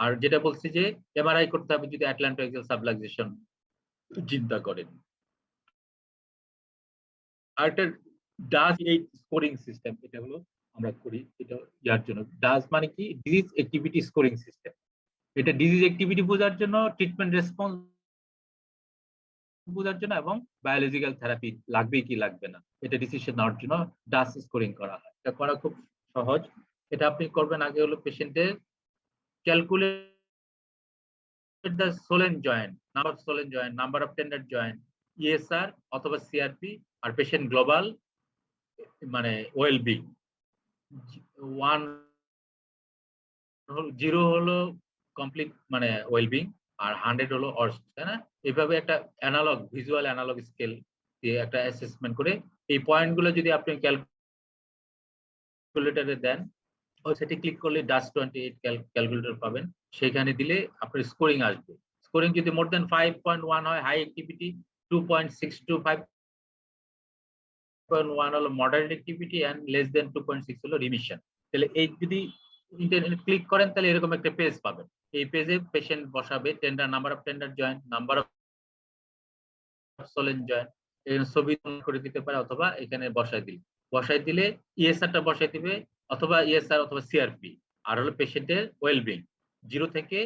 S1: আর যেটা বলছি যে এমআরআই করতে হবে যদি অ্যাটলান্টোএক্সিয়াল সাবলাক্সেশন চিন্তা করেন। আর একটা ডাজ এই স্কোরিং সিস্টেম, এটা হলো আমরা করি এটা ইয়ার জন্য। ডাজ মানে কি? Disease activity scoring system. এটা ডিজিজ অ্যাক্টিভিটি বোঝার জন্য, ট্রিটমেন্ট রেসপন্স বোঝার জন্য, এবং বায়োলজিক্যাল থেরাপি লাগবে কি লাগবে না এটা ডিসিশন নেওয়ার জন্য ডাজ স্কোরিং করা হয়। এটা করা খুব সহজ। এটা আপনি করবেন আগে হলো পেশেন্টের calculate the সোলেন joint, number of সোলেন joint, number of tender joint, ESR অথবা সিআরপি, আর পেশেন্ট গ্লোবাল মানে ওয়েলবিং। 0 হলো কমপ্লিট মানে ওয়েলবিং, আর 100 হলো অর্স্ট, তাই না? এইভাবে একটা অ্যানালগ, ভিজুয়াল অ্যানালগ স্কেল দিয়ে একটা অ্যাসেসমেন্ট করে এই পয়েন্টগুলো যদি আপনি ক্যালকুলেটরে দেন, সেটি ক্লিক করলে ডাস 28 ক্যালকুলেটর পাবেন। সেখানে দিলে আপনার স্কোরিং আসবে। স্কোরিং যদি মোর দেন 5.1 হয় হাই অ্যাক্টিভিটি, 2.6 to 5.1 হলো moderate activity, and less than 2.6 হলো রিমিশন। তাহলে এই যদি ইন্টারনেট ক্লিক করেন তাহলে এরকম একটা পেজ পাবেন। এই পেজে পেশেন্ট বসাবে tender, number of tender joint, number of সোলেন joint, এখানে ছবি করে দিতে পারে, অথবা এখানে বসাই দিলে ইএসআরটা বসাই দিবে, অথবা ইএসআর অথবা সিআরপি, আর হলো পেশেন্টের ওয়েলবিং 0 থেকে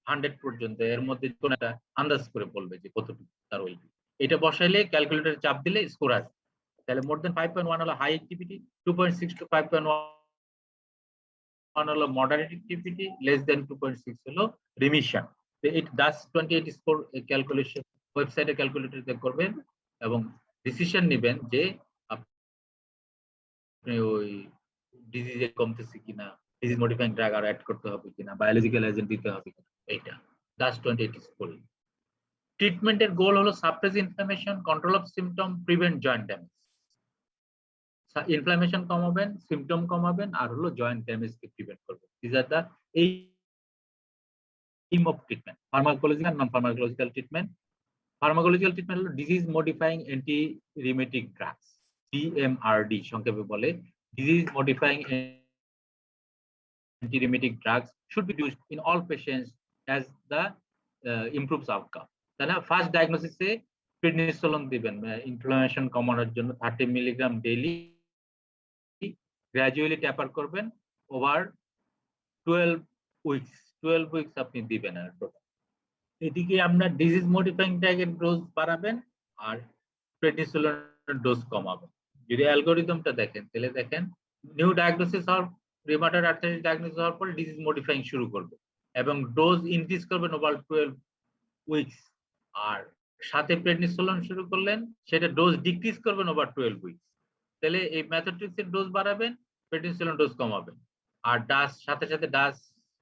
S1: 100 পর্যন্ত, এর মধ্যে কোন একটা আন্দাজ করে বলবে যে কতটুকু তার ওয়েলবিং। এটা বসাইলে ক্যালকুলেটরে চাপ দিলে স্কোর আসবে। তাহলে মোর দেন 5.1 হলো হাই অ্যাক্টিভিটি, 2.6 to 5.1 হলো মডারেট অ্যাক্টিভিটি, লেস দেন 2.6 হলো রিমিশন। ডাস 28 স্কোর ক্যালকুলেশন ওয়েবসাইটে ক্যালকুলেটর করবেন এবং ডিসিশন নেবেন যে আপনি ওই ডিজিজ কমতেছে কিনা, ডিজিজ মডিফাইং ড্রাগ আর অ্যাড করতে হবে কিনা, বায়োলজিক্যাল এজেন্ট দিতে হবে কিনা, এইটা ডাস 28 স্কোর। ট্রিটমেন্টের গোল হলো suppress inflammation, control of symptom, prevent joint damage. Inflammation কমাবেন, সিমটম কমাবেন, আর হলো জয়েন্ট ড্যামেজকে প্রিভেন্ট করবেন। This are the aim of treatment. Pharmacological, non pharmacological treatment. Pharmacological treatment হলো disease modifying anti rheumatic drugs, DMRD সংক্ষেপে বলে। Disease modifying anti-remetic drugs should be used in all patients as the improves outcome. তাই না? First ডায়াগনোসিসে prednisolone দিবেন inflammation কমানোর জন্য 30 milligram daily, gradually ট্যাপার করবেন over 12 weeks আপনি দিবেন। আর এদিকে আপনার ডিজিজ মডিফাইং ড্রাগের ডোজ বাড়াবেন আর প্রেডনিসোলনের ডোজ কমাবেন। যদি অ্যালগরিদমটা দেখেন তাহলে দেখেন নিউ ডায়াগনোসিস হওয়ার রিউমাটয়েড আর্থ্রাইটিস ডায়াগনোসিস হওয়ার পরে ডিজিজ মডিফাইং শুরু করবে এবং ডোজ ইনক্রিজ করবেন ওভার 12 উইকস। আর সাথে প্রেডনিসোলন শুরু করলেন, সেটা ডোজ ডিক্রিজ করবেন ওভার 12 উইকস। তাহলে এই ম্যাথোট্রিক্সের ডোজ বাড়াবেন, প্রেডনিসোলন ডোজ কমাবেন। আর ডাস সাথে সাথে ডাস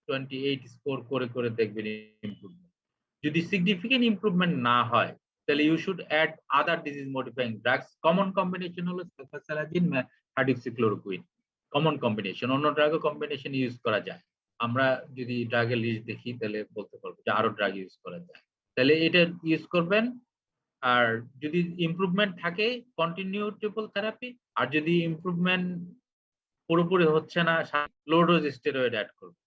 S1: 28 স্কোর করে করে দেখবেন ইমপ্রুভমেন্ট। যদি সিগনিফিকেন্ট ইমপ্রুভমেন্ট না হয় তাহলে you should add other disease modifying drugs. Common combination হলো সালফাসালাজিন, হাইড্রক্সিক্লোরোকুইন। কমন কম্বিনেশন, অন্য ড্রাগও কম্বিনেশন ইউজ করা যায়। আমরা যদি ড্রাগের লিস্ট দেখি তাহলে বলতে পারবো যে আরো ড্রাগ ইউজ করা যায়। তাহলে এটা ইউজ করবেন। আর যদি ইমপ্রুভমেন্ট থাকে কন্টিনিউ ট্রিপল থেরাপি। আর যদি ইমপ্রুভমেন্ট পুরোপুরি হচ্ছে না, লো ডোজ স্টেরয়েড অ্যাড করবেন।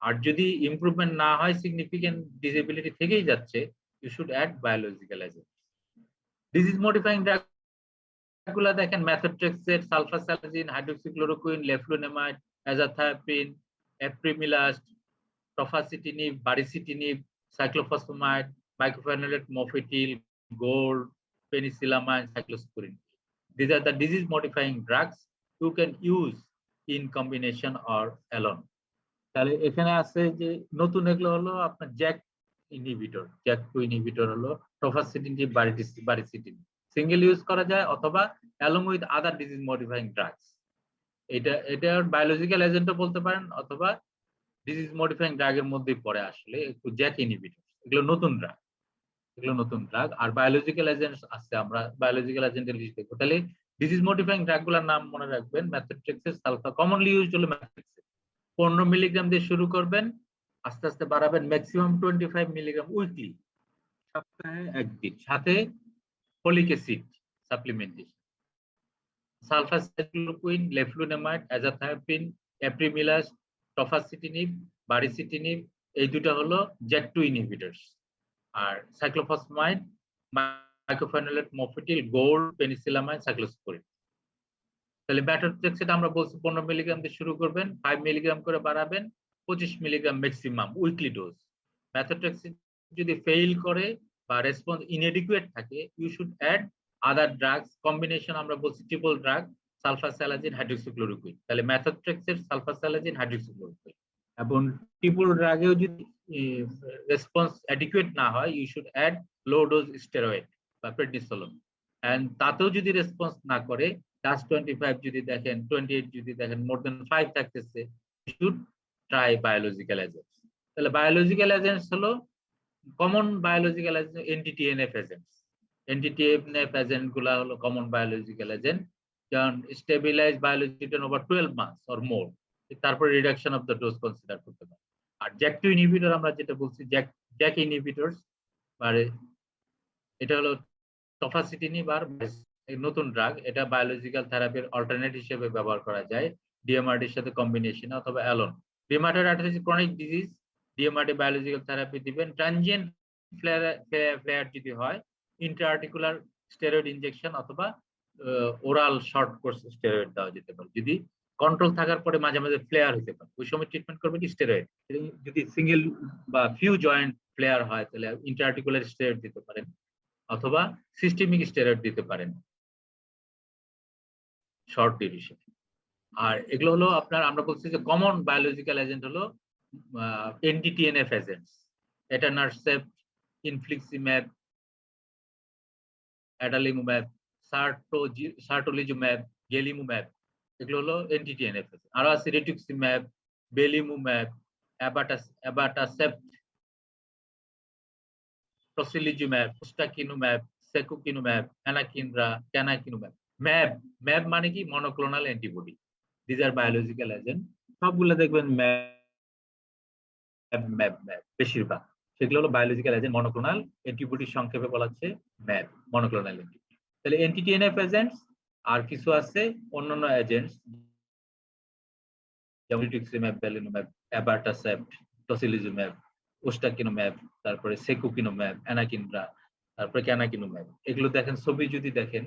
S1: আর যদি ইমপ্রুভমেন্ট না হয়, সিগনিফিকেন্ট ডিসেবিলিটি থেকেই যাচ্ছে, you should add biological agent. Disease modifying drug গুলা দেখেন methotrexate, sulfasalazine, hydroxychloroquine, leflunomide, azathioprine, apremilast, tofacitinib, baricitinib, cyclophosphamide, mycophenolate, mofetil, gold, penicillamine, cyclosporine. These are the disease modifying drugs you can use in combination or alone. তাহলে এখানে আছে যে নতুন এগুলো হলো আপনার জ্যাক ইনহিবিটর, জ্যাক 2 ইনহিবিটর হলো টফাসিটিনিব, বারিসিটিনিব। Single use করা যায় অথবা along with other disease modifying drugs. এটা বায়োলজিক্যাল এজেন্টও বলতে পারেন অথবা ডিজিজ মডিফাইং ড্রাগের মধ্যেই পড়ে। আসলে একটু জ্যাক ইনহিবিটর, এগুলো নতুন ড্রাগ। আর বায়োলজিক্যাল এজেন্ট আছে, আমরা বায়োলজিক্যাল এজেন্টের লিস্ট দেখবো। তাহলে ডিজিজ মডিফাইং ড্রাগগুলোর নাম মনে রাখবেন, ম্যাথোট্রেক্সেট, সালফা, কমনলি ইউজড হলো ম্যাথোট্রেক্সেট। 15 মিলিগ্রাম দিয়ে শুরু করবেন, আস্তে আস্তে বাড়াবেন ম্যাক্সিমাম 25 মিলিগ্রাম উইকলি, সপ্তাহে একদিন, সাথে ফলিক অ্যাসিড সাপ্লিমেন্টেশন। সালফাসাইক্লোরোকুইন, লেফলুনেমাইড, অ্যাজাথায়োপ্রিন, এপ্রিমিলাস, টফাসিটিনিব, বারিসিটিনিব, এই দুটো হলো জ্যাক 2 ইনহিবিটরস। আর cyclophosphamide, mycophenolate, mofetil, gold, penicillamine, cyclosporine. তাহলে ম্যাথোট্রেক্সেট আমরা বলছি 15 মিলিগ্রাম দিয়ে শুরু করবেন, 5 মিলিগ্রাম করে বাড়াবেন, 25 milligram maximum weekly dose. Methotrexate যদি ফেইল করে বা রেসপন্স ইনএডিকুয়েট থাকে, you should add other drugs. Combination আমরা বলছি ট্রিপল ড্রাগ, সালফাসালাজিন, হাইড্রোক্সিক্লোরোকুইন। তাহলে ম্যাথোট্রেক্সেট, সালফাসালাজিন, হাইড্রোক্সিক্লোরোকুইন। এবং ট্রিপল ড্রাগেও যদি রেসপন্স অ্যাডিকুয়েট না হয়, you should add low dose steroid বা প্রেডনিসোলন। এন্ড তাতেও যদি রেসপন্স না করে, ডাস 25 যদি দেখেন, 28 যদি দেখেন, মোর দেন 5 থাকতেছে, you should try biological agents. তাহলে বায়োলজিক্যাল এজেন্টস হলো common biological agent, anti TNF agents. Anti TNF agent গুলা হলো কমন বায়োলজিক্যাল এজেন্ট, যেমন stabilise biological over 12 months or more, তারপর reduction of the dose consider করতে পারে। আর জ্যাক 2 ইনহিবিটর আমরা যেটা বলছি, জ্যাক ইনহিবিটরস, মানে এটা হলো টফাসিটিনিব আর নতুন ড্রাগ। এটা বায়োলজিক্যাল থেরাপির অল্টারনেট হিসেবে ব্যবহার করা যায় ডিএমআরডির সাথে কম্বিনেশনে অথবা alone. Rheumatoid arthritis chronic disease, DMRD biological therapy দিবেন। ট্রানজিয়েন্ট ফ্লেয়ার যদি হয়, ইন্ট্রাআর্টিকুলার স্টেরয়েড ইনজেকশন অথবা ওরাল শর্ট কোর্স স্টেরয়েড দেওয়া যেতে পারে। যদি কন্ট্রোল থাকার পরে মাঝে মাঝে ফ্লেয়ার হতে পারে, ওই সময় ট্রিটমেন্ট করবেন কি স্টেরয়েড। যদি সিঙ্গেল বা ফিউ জয়েন্ট ফ্লেয়ার হয় তাহলে ইন্ট্রাআর্টিকুলার স্টেরয়েড দিতে পারেন অথবা সিস্টেমিক স্টেরয়েড দিতে পারেন শর্ট ডিউরেশন। আর এগুলো হলো আপনার, আমরা বলছি যে কমন বায়োলজিক্যাল এজেন্ট হলো এনটিটিএনএফ এজেন্টস। এটানারসেপ্ট, ইনফ্লিক্সিম্যাব, অ্যাডালিমুম্যাব, সার্টোলিজুম্যাব, গেলিমুম্যাব, এগুলো হলো এনটিটিএনএফ। আরো আছে রিটুক্সিম্যাব, বেলিমুম্যাব, অ্যাবাটাসেপ্ট, টসিলিজুম্যাব, উস্টাকিনুম্যাব, সেকুকিনুম্যাব, ক্যানাকিনুম্যাব। ম্যাব, ম্যাব মানে কি monoclonal antibody. These are biological agent. সবগুলো দেখবেন ম্যাব বেশিরভাগ সেগুলো হলো বায়োলজিক্যাল এজেন্ট, মনোক্লোনাল অ্যান্টিবডির সংক্ষেপে বলা হচ্ছে ম্যাব, মনোক্লোনাল অ্যান্টিবডি। তাহলে এনটিটিএনএফ এজেন্টস আর কিছু আছে অন্যান্য এজেন্টস, যেমন রিটুক্সিম্যাব, বেলিনুম্যাব, অ্যাবাটাসেপ্ট, টসিলিজুম্যাব, উস্টাকিনুম্যাব, তারপরে সেকুকিনুম্যাব, অ্যানাকিনরা, তারপরে ক্যানাকিনুম্যাব। এগুলো দেখেন ছবি যদি দেখেন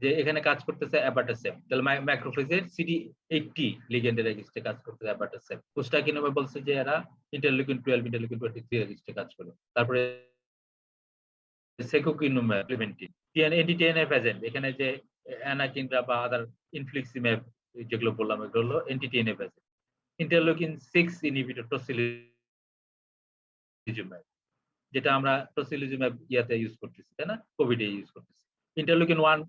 S1: যে এখানে কাজ করতেছে অ্যাবাটাসেপ্ট, তাহলে ম্যাক্রোফেজের CD80 লিগেন্ডের এগেইনস্টে কাজ করতেছে অ্যাবাটাসেপ্ট। উস্টাকিনুম্যাব বলছে যে এরা ইন্টারলিউকিন 12, ইন্টারলিউকিন 23 এগেইনস্টে কাজ করে। তারপরে সেকুকিনুম্যাব, এনটিটিএনএফ এজেন্ট, এখানে যে অ্যানাকিনরা বা আদার ইনফ্লিক্সিম্যাব যেগুলো বললাম এগুলো হলো anti TNF agent. Interleukin 6 inhibitor tocilizumab, যেটা আমরা টসিলিজুম্যাব ইয়াতে ইউজ করতেছি, তাই না, কোভিডে ইউজ করতেছি। Interleukin 1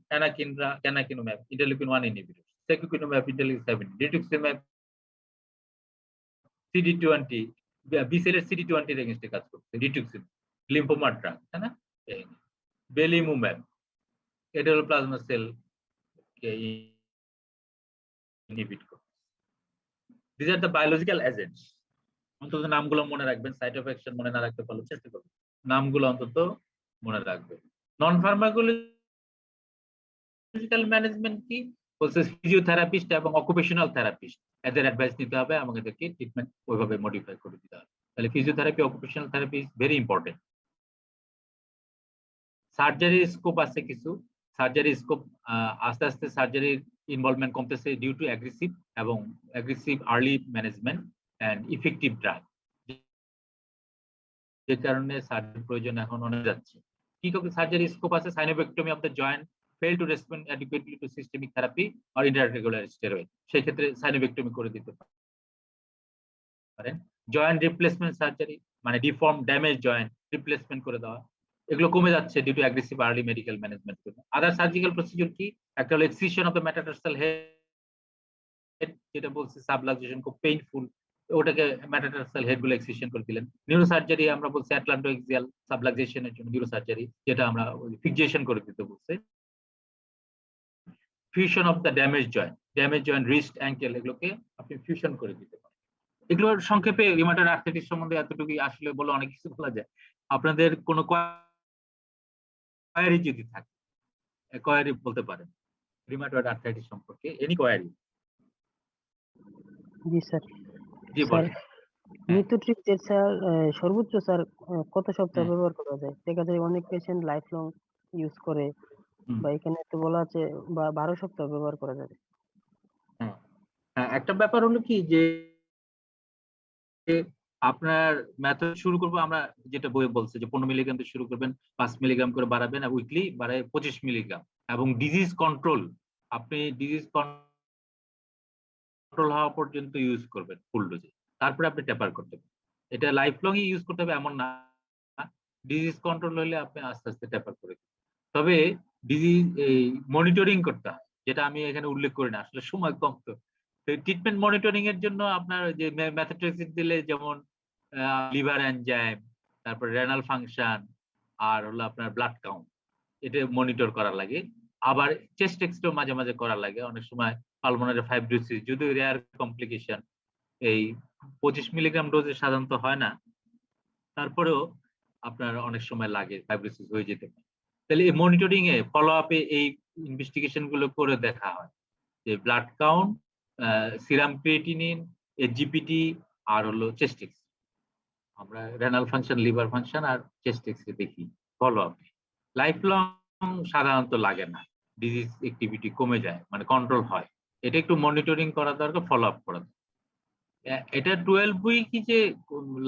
S1: canakinumab, interleukin 1 inhibitor. Secukinumab, interleukin 7, rituximab, CD20, B সেলের CD20 এর এগেইনস্টে কাজ করছে। রিটুক্সিম্যাব লিম্ফোমা ড্রাগ, তাই না। বেলিমুম্যাব, এটা হলো প্লাজমা সেল কে ইনহিবিট করে। This are the biological agents. অন্তত নামগুলো মনে রাখবেন, সাইট অফ অ্যাকশন মনে না রাখতে পারলে চেষ্টা করবেন নামগুলো অন্তত মনে রাখবেন। নন ফার্মাকোলজিক্যাল ম্যানেজমেন্ট কি বলছে, ফিজিওথেরাপিস্ট এবং অকুপেশনাল থেরাপিস্ট এদের অ্যাডভাইস নিতে হবে এবং এদেরকে ট্রিটমেন্ট ওইভাবে মডিফাই করে দিতে হবে। তাহলে physiotherapy, occupational therapy is very important. Surgery scope আছে কিছু। সার্জারি স্কোপ আস্তে আস্তে সার্জারির ইনভলভমেন্ট কমতেছে due to aggressive early management and effective drug, যে কারণে সার্জারির প্রয়োজন এখন অনেক যাচ্ছে। কি সার্জারি স্কোপ আছে? Synovectomy of the joint fail to respond adequately to systemic therapy or intraarticular steroid, সেই ক্ষেত্রে সাইনোভেক্টমি করে দিতে পারেন। জয়েন্ট রিপ্লেসমেন্ট সার্জারি মানে ডিফর্ম ড্যামেজ জয়েন্ট রিপ্লেসমেন্ট করে দেওয়া, এগুলো কমে যাচ্ছে due to aggressive early medical management. Other surgical procedure কি? একটা হলো excision of the metatarsal head, যেটা বলছে সাবলাক্সেশন, খুব পেইনফুল, ওটাকে মেটাটার্সাল হেড গুলো এক্সিশন করে দিলেন। নিউরোসার্জারি আমরা বলছি অ্যাটলান্টোএক্সিয়াল সাবলাক্সেশনের জন্য নিউরোসার্জারি, যেটা আমরা ফিক্সেশন করে দিতে বলছে। Fusion of the damage joint wrist ankle, এগুলোকে আপনি ফিউশন করে দিতে পারেন। এগুলোর সংক্ষেপে রিউমাটয়েড আর্থ্রাইটিস সম্বন্ধে এতটুকুই, আসলে বলে অনেক কিছু বলা যায়। আপনাদের কোনো কোয়ারি যদি থাকে, কোয়ারি বলতে পারেন রিউমাটয়েড আর্থ্রাইটিস সম্পর্কে, এনি কোয়ারি।
S2: জি স্যার।
S1: জি
S2: স্যার,
S1: বলেন।
S2: মিথোট্রিক্সের স্যার সর্বোচ্চ স্যার কত সপ্তাহ ব্যবহার করা যায়? দেখা যায় অনেক পেশেন্ট লাইফ লং ইউজ করে, বা এখানে তো বলা আছে 12 সপ্তাহ ব্যবহার করা যাবে।
S1: হ্যাঁ, একটা ব্যাপার হলো কি যে আপনার মেথড শুরু করবো আমরা, যেটা বইয়ে বলছে যে 15 মিলিগ্রাম থেকে শুরু করবেন, 5 মিলিগ্রাম করে বাড়াবেন, উইকলি বাড়ায় 25 মিলিগ্রাম। এবং ডিজিজ কন্ট্রোল, আপনি ডিজিজ কন্ট্রোল হওয়া পর্যন্ত ইউজ করবেন ফুল ডোজে, তারপরে আপনি টেপার করতে পারেন। এটা লাইফ লং ইউজ করতে হবে এমন না, ডিজিজ কন্ট্রোল হলে আপনি আস্তে আস্তে টেপার করে দিন। তবে ডিজিজ এই মনিটরিং করতে হয়, যেটা আমি এখানে উল্লেখ করি না, আসলে সময় কম। তো ট্রিটমেন্ট মনিটরিং এর জন্য আপনার যে মেথোট্রেক্সিন দিলে যেমন লিভার এনজাইম, তারপর রেনাল ফাংশন, আর হলো আপনার ব্লাড কাউন্ট, এটা মনিটর করা লাগে। আবার চেস্ট এক্সরেও মাঝে মাঝে করা লাগে অনেক সময়। পালমোনারি ফাইব্রোসিস যদিও রেয়ার কমপ্লিকেশন, এই 25 মিলিগ্রাম ডোজে সাধারণত হয় না, তারপরেও আপনার অনেক সময় লাগে, ফাইব্রোসিস হয়ে যেতে পারে। তাহলে এই মনিটরিং এ ফলো আপে এই ইনভেস্টিগেশন গুলো করে দেখা হয় যে blood count, serum creatinine, SGPT, আর হলো চেস্ট এক্স। আমরা রেনাল ফাংশন, লিভার ফাংশন আর চেস্ট এক্স দেখি ফলো আপে। লাইফ লং সাধারণত লাগে না, ডিজিজ অ্যাক্টিভিটি কমে যায়, মানে কন্ট্রোল হয়। এটা একটু মনিটরিং করা দরকার, ফলো আপ করা দরকার। এটা 12 উইকই যে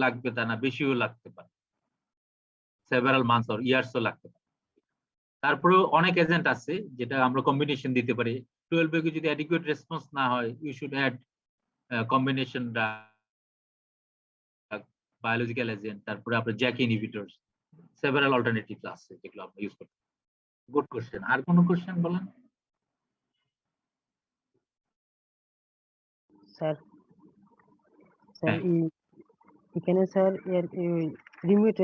S1: লাগবে তা না, বেশিও লাগতে পারে, সেভারাল মান্থস অর ইয়ার্সও লাগতে পারে। তারপরেও অনেক এজেন্ট আছে যেটা আমরা কম্বিনেশন দিতে পারি। 12 উইকে যদি অ্যাডিকুয়েট রেসপন্স না হয়, you should add combination drug biological agent, তারপরে আপনার জ্যাক ইনহিবিটরস, সেভারাল অল্টারনেটিভস আছে যেগুলো আপনি ইউজ করতে। Good question. আর কোনো কোশ্চেন বলেন?
S2: স্যার
S1: হ্যাঁ,
S2: এখানে স্যার এর রিমোট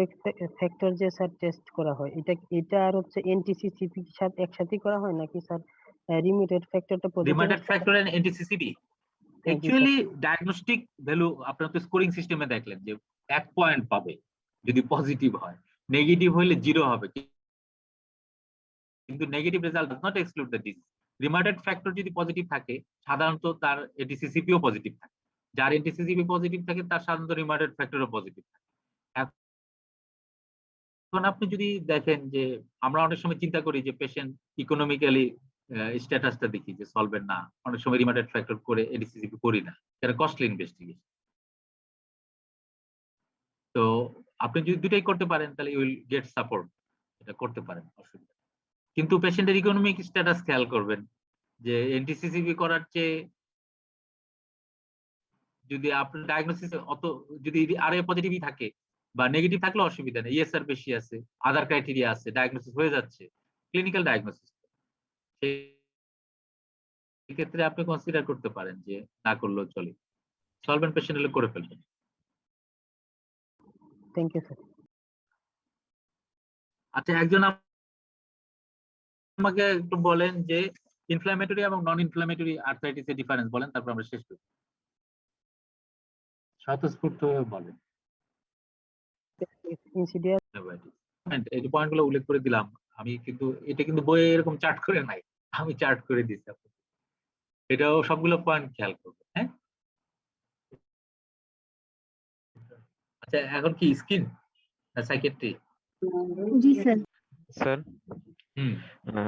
S2: ফ্যাক্টর যে স্যার টেস্ট করা হয়, এটা আর হচ্ছে এনটিসিসিপি সাথে একসাথে করা হয় নাকি স্যার? রিমোটেড ফ্যাক্টরটা পজিটিভ
S1: রিমাইন্ডার
S2: আসলে?
S1: ফ্যাক্টর এন্ড এনটিসিসিবি
S2: হ্যাঁ জি স্যার।
S1: অ্যাকচুয়ালি ডায়াগনস্টিক ভ্যালু আপনার তো স্কোরিং সিস্টেমে দেখলেন যে 1 পয়েন্ট পাবে যদি পজিটিভ হয়, নেগেটিভ হলে 0 হবে। কিন্তু negative result does not exclude the disease. Rheumatoid factor যদি পজিটিভ থাকে সাধারণত তার এনটিসিসিপিও পজিটিভ থাকে। যার এনটিসিসিপি পজিটিভ থাকে তার সাধারণত রিমার্ডেড ফ্যাক্টরও পজিটিভ থাকে। এখন আপনি যদি দেখেন যে আমরা অনেক সময় চিন্তা করি যে পেশেন্ট ইকোনমিক্যালি স্ট্যাটাসটা দেখি যে সলভেন্ট না, অনেক সময় রিমার্ডেড ফ্যাক্টর করে এনটিসিসিপি করি না, এটা কস্টলি ইনভেস্টিগেশন। তো আপনি যদি দুটাই করতে পারেন তাহলে ইউ উইল গেট সাপোর্ট, এটা করতে পারেন, অসুবিধা। কিন্তু পেশেন্টের ইকোনমিক স্ট্যাটাস খেয়াল করবেন যে এনটিসিসিপি করার চেয়ে যদি আপনার ডায়াগনোসিস অত যদি আর এ পজিটিভই থাকে বা নেগেটিভ থাকলে অসুবিধা নেই, ইএসআর বেশি আছে, আদার ক্রাইটেরিয়া আছে, ডায়াগনোসিস হয়ে যাচ্ছে, ক্লিনিক্যাল ডায়াগনোসিস, সেই ক্ষেত্রে আপনি কনসিডার করতে পারেন যে না করলেও চলে, সলভেন্ট পেশেন্ট হলে করে ফেলবেন।
S2: Thank you sir.
S1: আচ্ছা, একজন আমাকে একটু বলেন যে ইনফ্ল্যামেটরি এবং নন ইনফ্ল্যামেটরি আর্থ্রাইটিস এর ডিফারেন্স বলেন, তারপর আমরা শেষ করি। স্বতঃস্ফূর্ত বলেন।
S2: ইনসিডিয়াস।
S1: এই যে পয়েন্টগুলো উল্লেখ করে দিলাম আমি, কিন্তু এটা কিন্তু বইয়ে এরকম চার্ট করে নাই, আমি চার্ট করে দিচ্ছি আপনাকে। এটাও সবগুলো পয়েন্ট খেয়াল করবেন। হ্যাঁ, আচ্ছা, এখন কি স্কিন না সাইকিয়াট্রি?
S3: জি স্যার।
S4: স্যার
S1: হুম,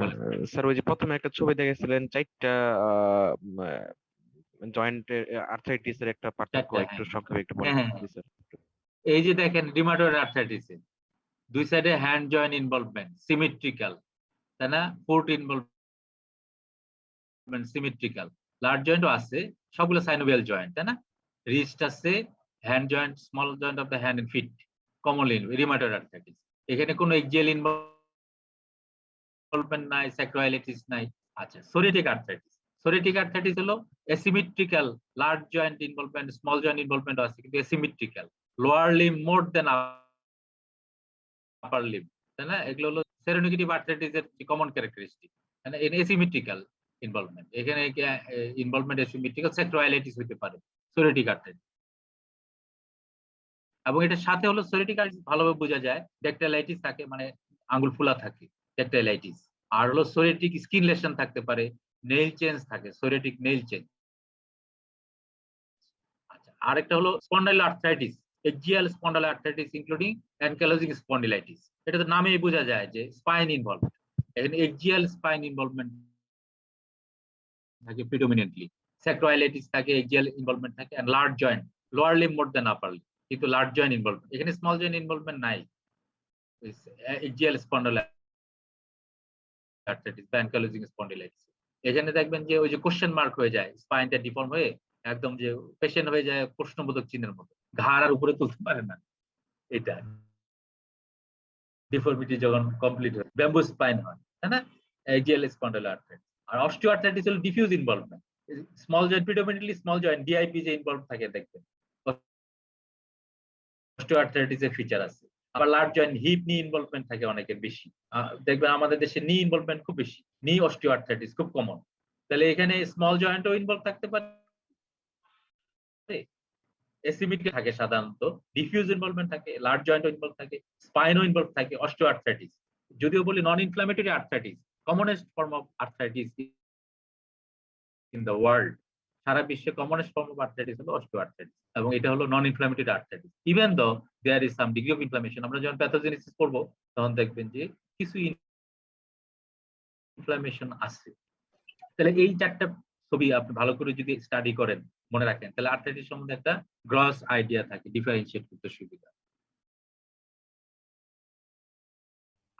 S1: বলেন।
S4: স্যার ওই যে প্রথমে একটা ছবি দেখেছিলেন 4টা জয়েন্টের আর্থ্রাইটিস এর একটা পার্থক্য
S1: চারটা,
S4: একটু
S1: হ্যাঁ
S4: সংক্ষেপে একটু
S1: হ্যাঁ
S4: বলেন
S1: হ্যাঁ হ্যাঁ।
S4: জি স্যার।
S1: এই যে দেখেন রিমাটয়েড আর্থ্রাইটিস দুই সাইডে হ্যান্ড জয়েন্ট ইনভলভমেন্ট সিমেট্রিক্যাল, তাই না? ফুট ইনভলভমেন্ট সিমেট্রিক্যাল, লার্জ জয়েন্টও আছে, সবগুলো সাইনোভিয়াল জয়েন্ট, তাই না? রিস্ট আছে, hand joint, small joint of the hand and feet, commonly rheumatoid arthritis. এখানে কোনো এক্সিয়াল ইনভলভমেন্ট নাই, স্যাক্রোয়াইলাইটিস নাই। আচ্ছা, সোরিয়াটিক আর্থ্রাইটিস। সোরিয়াটিক আর্থ্রাইটিস হলো asymmetrical, large joint involvement, small joint involvement আছে, কিন্তু asymmetrical, lower limb more than upper limb, তাই না? এগুলো হলো সেরোনেগেটিভ আর্থ্রাইটিস এর কমন ক্যারেক্টারিস্টিক, মানে অ্যাসিমেট্রিক্যাল ইনভলভমেন্ট। এখানে ইনভলভমেন্ট অ্যাসিমেট্রিক্যাল, স্যাক্রোয়াইলাইটিস হতে পারে সোরিয়াটিক আর্থ্রাইটিস। এবং এটার সাথে হলো সোরিয়াটিক আর্থ্রাইটিস ভালোভাবে বোঝা যায়, ড্যাকটাইলাইটিস থাকে, মানে আঙ্গুল ফোলা থাকে, ড্যাকটাইলাইটিস। আর হলো সোরিয়াটিক স্কিন লেশন থাকতে পারে, নেইল চেঞ্জ থাকে, সোরিয়াটিক নেইল চেঞ্জ। আচ্ছা, আরেকটা হলো spondyloarthritis, axial spondyloarthritis including ankylosing spondylitis. এটা তো নামেই বোঝা যায় যে স্পাইন ইনভলভ, এখানে এক্সিয়াল স্পাইন ইনভলভমেন্ট থাকে প্রিডোমিনেন্টলি, স্যাক্রোয়াইলাইটিস থাকে, এক্সিয়াল ইনভলভমেন্ট থাকে, and large joint, lower limb more than upper limb, কিন্তু লার্জ জয়েন্ট ইনভলভমেন্ট, এখানে স্মল জয়েন্ট ইনভলভমেন্ট নাই, এক্সিয়াল স্পন্ডাইল আর্থ্রাইটিস বা অ্যানকাইলোজিং স্পন্ডিলাইটিস। এখানে দেখবেন যে ওই যে কোশ্চেন মার্ক হয়ে যায়, স্পাইনটা ডিফর্ম হয়ে একদম যে পেশেন্ট হয়ে যায় প্রশ্নবোধক চিহ্নের মতো, ঘাড় আর উপরে তুলতে পারে না, এটা ডিফর্মিটি যখন কমপ্লিট হয়, ব্যাম্বু স্পাইন হয়, তাই না? Axial spondyloarthritis. আর অস্টিও আর্থ্রাইটিস হলো diffuse involvement, small joint, predominantly small joint, DIP যে ইনভলভ থাকে দেখবেন, অস্টিও আর্থ্রাইটিস এর ফিচার আছে। আবার large joint, hip knee involvement থাকে অনেকের বেশি, দেখবেন আমাদের দেশে নি ইনভলভমেন্ট খুব বেশি, নি অস্টিও আর্থ্রাইটিস খুব কমন। তাহলে এখানে স্মল জয়েন্টও ইনভলভ থাকতে পারে, এসিমিটি থাকে সাধারণত, ডিফিউজ ইনভলভমেন্ট থাকে, লার্জ জয়েন্টও ইনভলভ থাকে, স্পাইনও ইনভলভ থাকে, অস্টিও আর্থ্রাইটিস। যদিও বলি non inflammatory arthritis, commonest form of arthritis in the world, সারা বিশ্বে কমনেস্ট ফর্ম অফ আর্থ্রাইটিস হলো অস্টিও আর্থ্রাইটিস, এবং এটা হলো non inflammatory arthritis. Even though there is some degree of inflammation, আমরা যখন প্যাথোজেনেসিস পড়বো তখন দেখবেন যে কিছু ইনফ্লামেশন আছে। তাহলে এই চারটা ছবি আপনি ভালো করে যদি স্টাডি করেন, মনে রাখেন, তাহলে আর্থ্রাইটিস সম্বন্ধে একটা গ্রস আইডিয়া থাকে, ডিফারেন্সিয়েট করতে সুবিধা।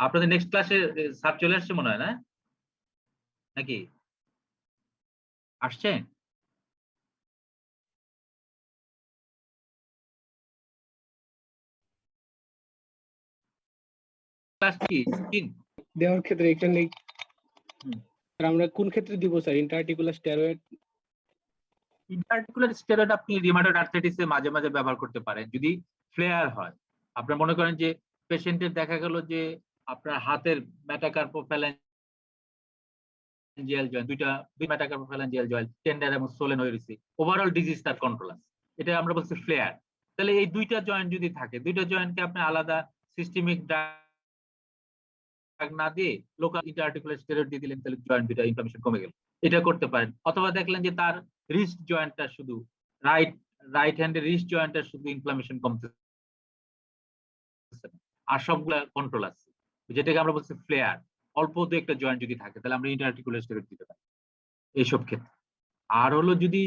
S1: আপনাদের নেক্সট ক্লাসে স্যার চলে আসছে মনে হয়, না নাকি আসছে? ক্লাস কি স্কিন
S5: দেওয়ার ক্ষেত্রে এখানে
S1: হুম।
S5: স্যার আমরা কোন ক্ষেত্রে দিব স্যার ইন্টারআর্টিকুলার স্টেরয়েড?
S1: ইন্টারআর্টিকুলার স্টেরয়েড আপনি রিউমাটয়েড আর্থ্রাইটিসে মাঝে মাঝে ব্যবহার করতে পারেন যদি ফ্লেয়ার হয়। আপনার মনে করেন যে পেশেন্টের দেখা গেল যে আপনার হাতের মেটাকার্পোফ্যালাঞ্জিয়াল জয়েন্ট দুই মেটাকার্পোফ্যালাঞ্জিয়াল জয়েন্ট টেন্ডার এবং সোলেন হয়ে রয়েছে, ওভারঅল ডিজিজ তার কন্ট্রোল আছে, এটা আমরা বলছি ফ্লেয়ার। তাহলে এই দুইটা জয়েন্ট যদি থাকে, দুইটা জয়েন্টকে আপনি আলাদা সিস্টেমিক না দিয়ে লোকাল ইন্টারআর্টিকুলার স্টেরয়েড দিয়ে দিলেন, তাহলে জয়েন্ট দুইটা ইনফ্লামেশন কমে গেল, এটা করতে পারেন। অথবা দেখলেন যে তার রিস্ট জয়েন্টটা শুধু রাইট হ্যান্ডের রিস্ট জয়েন্টটা শুধু ইনফ্লামেশন কমতেছে আর সবগুলা কন্ট্রোল আছে, যেটাকে আমরা বলছি ফ্লেয়ার। অল্প দু একটা জয়েন্ট যদি থাকে তাহলে আমরা ইন্টারআর্টিকুলার স্টেরয়েড দিতে পারি এইসব ক্ষেত্রে। আর হলো যদি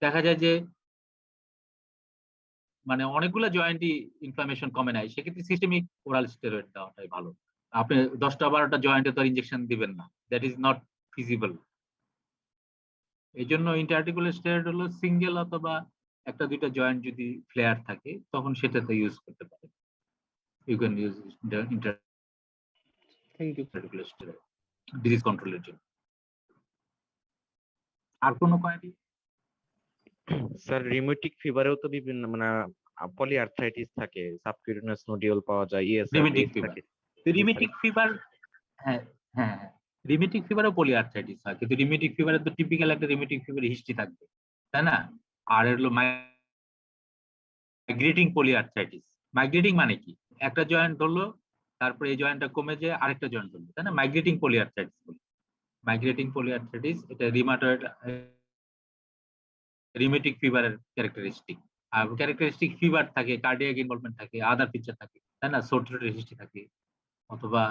S1: দেখা যায় যে মানে অনেকগুলো জয়েন্টই ইনফ্লামেশন কমে নাই, সেক্ষেত্রে সিস্টেমিক ওরাল স্টেরয়েড দেওয়াটাই ভালো। আপনি 10টা-12টা জয়েন্টে তো ইনজেকশন দিবেন না, দ্যাট ইজ নট ফিজিবল। এই জন্য ইন্টারআর্টিকুলার স্টেরয়েড হলো সিঙ্গেল অথবা একটা দুইটা জয়েন্ট যদি ফ্লেয়ার থাকে তখন সেটাতে ইউজ করতে পারেন। You can use
S5: thank you.
S1: Interarticular steroid disease কন্ট্রোলের জন্য। আর কোনো কোয়ারি?
S4: স্যার রিউমেটিক ফিভারেও তো বিভিন্ন মানে পলিআর্থ্রাইটিস থাকে, সাবকিউটেনিয়াস নোডিউল পাওয়া যায়,
S1: রিউমেটিক
S4: ইএসআরটিএস
S1: ফিভার,
S4: থাকে।
S1: রিউমেটিক ফিভার, হ্যাঁ হ্যাঁ হ্যাঁ, রিউমেটিক ফিভারও পলিআর্থ্রাইটিস হয়, কিন্তু রিউমেটিক ফিভারের তো টিপিক্যাল একটা রিউমেটিক ফিভার হিস্ট্রি থাকবে, তাই না? আর হলো মাইগ্রেটিং পলিআর্থ্রাইটিস। মাইগ্রেটিং মানে কি? একটা জয়েন্ট ধরলো, তারপরে এই জয়েন্টটা কমে যায় আরেকটা জয়েন্ট ধরলো, তাই না? মাইগ্রেটিং পলিআর্থ্রাইটিস বলি। মাইগ্রেটিং পলিআর্থ্রাইটিস এটা রিউমেটিক ফিভারের ক্যারেক্টারিস্টিক। আর ক্যারেক্টারিস্টিক ফিভার থাকে, কার্ডিয়াক ইনভলভমেন্ট থাকে, আদার ফিচার থাকে, তাই না? সোর থ্রোটের হিস্ট্রি থাকে, অথবা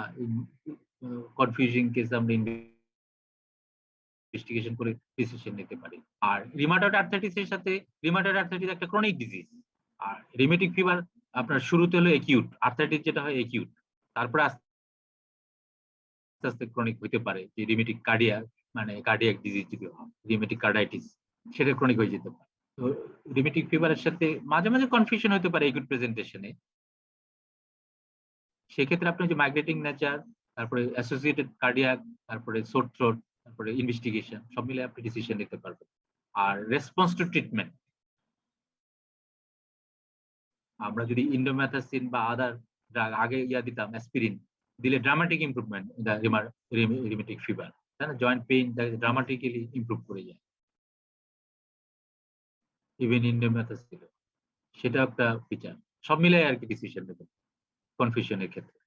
S1: কনফিউজিং কেস আমরা ইনভেস্টিগেশন করে ডিসিশন নিতে পারি। আর রিউমাটয়েড আর্থ্রাইটিসের সাথে, রিউমাটয়েড আর্থ্রাইটিস একটা ক্রনিক ডিজিজ, আর রিউমেটিক ফিভার আপনার শুরুতে হলো একিউট, আর্থ্রাইটিস যেটা হয় একিউট, তারপরে আস্তে আস্তে ক্রনিক হইতে পারে, যে রিউমেটিক কার্ডিয়াক ডিজিজ যদি হয়, রিউমেটিক কার্ডাইটিস, সেটা ক্রনিক হয়ে যেতে পারে। তো রিউমেটিক ফিভারের সাথে মাঝে মাঝে কনফিউশন হতে পারে একিউট প্রেজেন্টেশনে, সেক্ষেত্রে আপনি যে মাইগ্রেটিং নেচার, তারপরে অ্যাসোসিয়েটেড কার্ডিয়াক, তারপরে সোর থ্রোট, তারপরে ইনভেস্টিগেশন সব মিলে আপনি ডিসিশন নিতে পারবেন। আর রেসপন্স টু ট্রিটমেন্ট, আমরা যদি ইন্ডোমেথাসিন বা আদার ড্রাগ আগে দিতাম, অ্যাসপিরিন দিলে dramatic improvement in the rheumatic fever, তাই না? জয়েন্ট পেইন ড্রামাটিক্যালি ইমপ্রুভ করে যায় ইভেন ইন্ডোমেথাসিন, সেটা একটা ফিচার। সব মিলাই আর কি ডিসিশন নেবেন কনফিউশনের ক্ষেত্রে।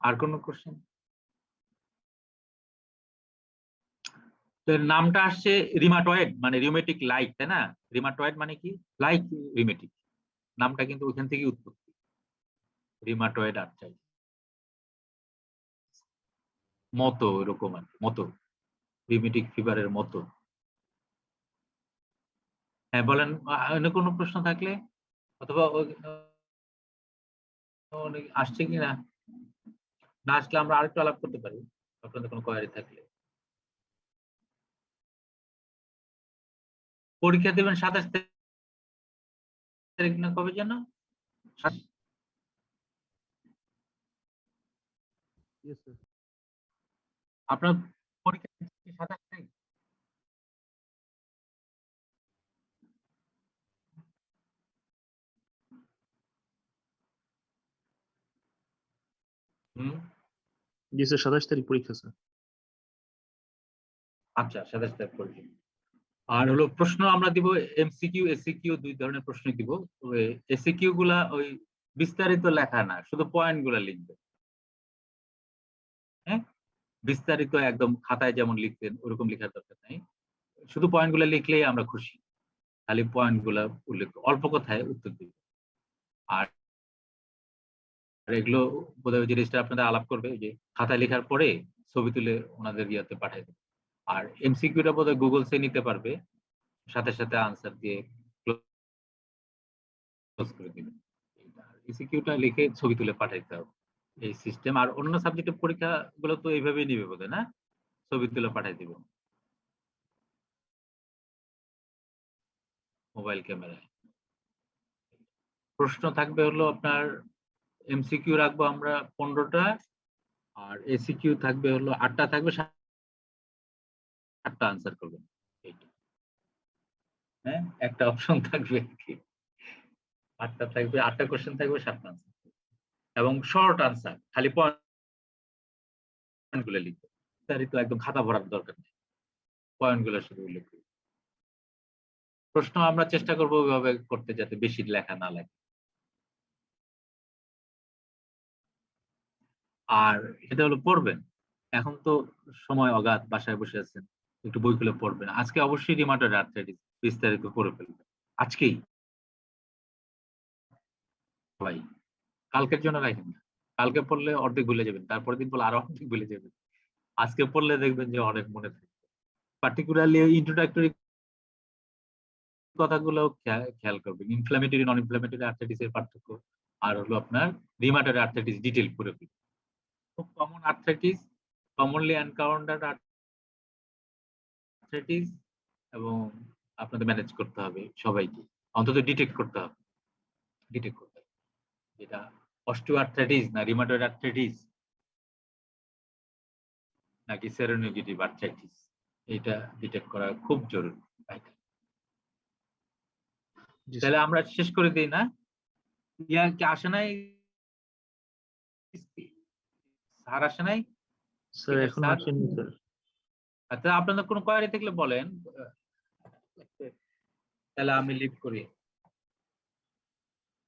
S1: আর কোনো কোশ্চেন? নামটা আসছে রিউমাটয়েড মানে রিউমেটিক লাইক, তাই না? রিউমাটয়েড মানে কি? লাইক রিউমেটিক, নামটা কিন্তু ওইখান থেকে উৎপত্তি, রিউমাটয়েড আর্থ্রাইটিস, মতো এরকম আর মতো, রিউমেটিক ফিভারের মতো। হ্যাঁ বলেন, অন্য কোনো প্রশ্ন থাকলে, অথবা আসছে কিনা, না আসলে আমরা আরেকটু আলাপ করতে পারি আপনাদের কোনো কোয়ারি থাকলে। পরীক্ষা দেবেন 27 তারিখ না কবে যেন? আপনার পরীক্ষা 27 তারিখ?
S6: জি স্যার 27 তারিখ পরীক্ষা স্যার।
S1: আচ্ছা 27 তারিখ পরীক্ষা। আর হলো প্রশ্ন আমরা দিব এমসিকিউ এসিকিউ, দুই ধরনের প্রশ্ন দিব। এসিকিউ গুলা ওই বিস্তারিত লেখা না, শুধু পয়েন্ট গুলা লিখবে। হ্যাঁ, বিস্তারিত একদম খাতায় যেমন লিখতেন ওরকম লেখার দরকার নাই, শুধু পয়েন্ট গুলা লিখলেই আমরা খুশি। খালি পয়েন্ট গুলা উল্লেখ, অল্প কথায় উত্তর দিবে। আর এগুলো বোধহয় জিনিসটা আপনাদের আলাপ করবে, যে খাতায় লেখার পরে ছবি তুলে ওনাদের ইয়াতে পাঠাই দেবে। আর এমসিকিউটা বোধহয় গুগল সে নিতে পারবে, সাথে সাথে আনসার দিয়ে ক্লোজ করে দিবে। এমসিকিউটা লিখে ছবি তুলে পাঠাইতে হবে, এই সিস্টেম। আর অন্য সাবজেক্টের পরীক্ষা গুলো তো এইভাবেই নিবে বোধহয়, না? ছবি তুলে পাঠাই দিবে মোবাইল ক্যামেরায়। প্রশ্ন থাকবে হলো আপনার এমসিকিউ রাখবো আমরা 15টা, আর এসিকিউ থাকবে হলো 8টা থাকবে, 7টা আনসার করবেন। এইটা। হ্যাঁ, একটা অপশন থাকবে কি 8টা থাকবে, 8টা কোশ্চেন থাকবে, 7টা আনসার এবং শর্ট আনসার, খালি পয়েন্ট গুলো লিখবে। তারই তো একদম খাতা ভরার দরকার নেই, পয়েন্ট গুলো শুধু উল্লেখ করবে। প্রশ্ন আমরা চেষ্টা করবো ওইভাবে করতে যাতে বেশি লেখা না লাগে। আর এটা হলো পড়বেন, এখন তো সময় অগাধ, বাসায় বসে আছেন, একটু বই খুলে পড়বেন। আজকে অবশ্যই রিমাটয়েড আর্থ্রাইটিস বিস্তারিত পড়ে ফেলবেন আজকেই, ভাই কালকের জন্য রাখেন না। কালকে পড়লে অর্ধেক ভুলে যাবেন, তারপরের দিন পড়লে আরো অর্ধেক ভুলে যাবেন। আজকে পড়লে দেখবেন যে অনেক মনে থাকবে। পার্টিকুলারলি ইন্ট্রোডাক্টরি কথাগুলো খেয়াল করবেন। ইনফ্ল্যামেটরি নন ইনফ্ল্যামেটরি আর্থ্রাইটিস এর পার্থক্য, আর হলো আপনার রিমাটয়েড আর্থ্রাইটিস ডিটেইল পড়ে ফেলবেন। খুব common arthritis, commonly encountered arthritis, এবং আপনাদের ম্যানেজ করতে হবে সবাইকে, অন্তত ডিটেক্ট করতে হবে। যেটা অস্টিও আর্থ্রাইটিস না রিমাটয়েড আর্থ্রাইটিস নাকি সেরোনেগেটিভ আর্থ্রাইটিস, এটা ডিটেক্ট করা খুব জরুরি।
S6: জি
S1: তাহলে আমরা শেষ করে দিই না? ইয়া কি আসে নাই? স্যার আসে নাই?
S6: স্যার এখন
S1: স্যার?
S6: আসেননি স্যার।
S1: আচ্ছা, আপনাদের কোনো কোয়ারি থাকলে বলেন, তাহলে আমি লিভ করি।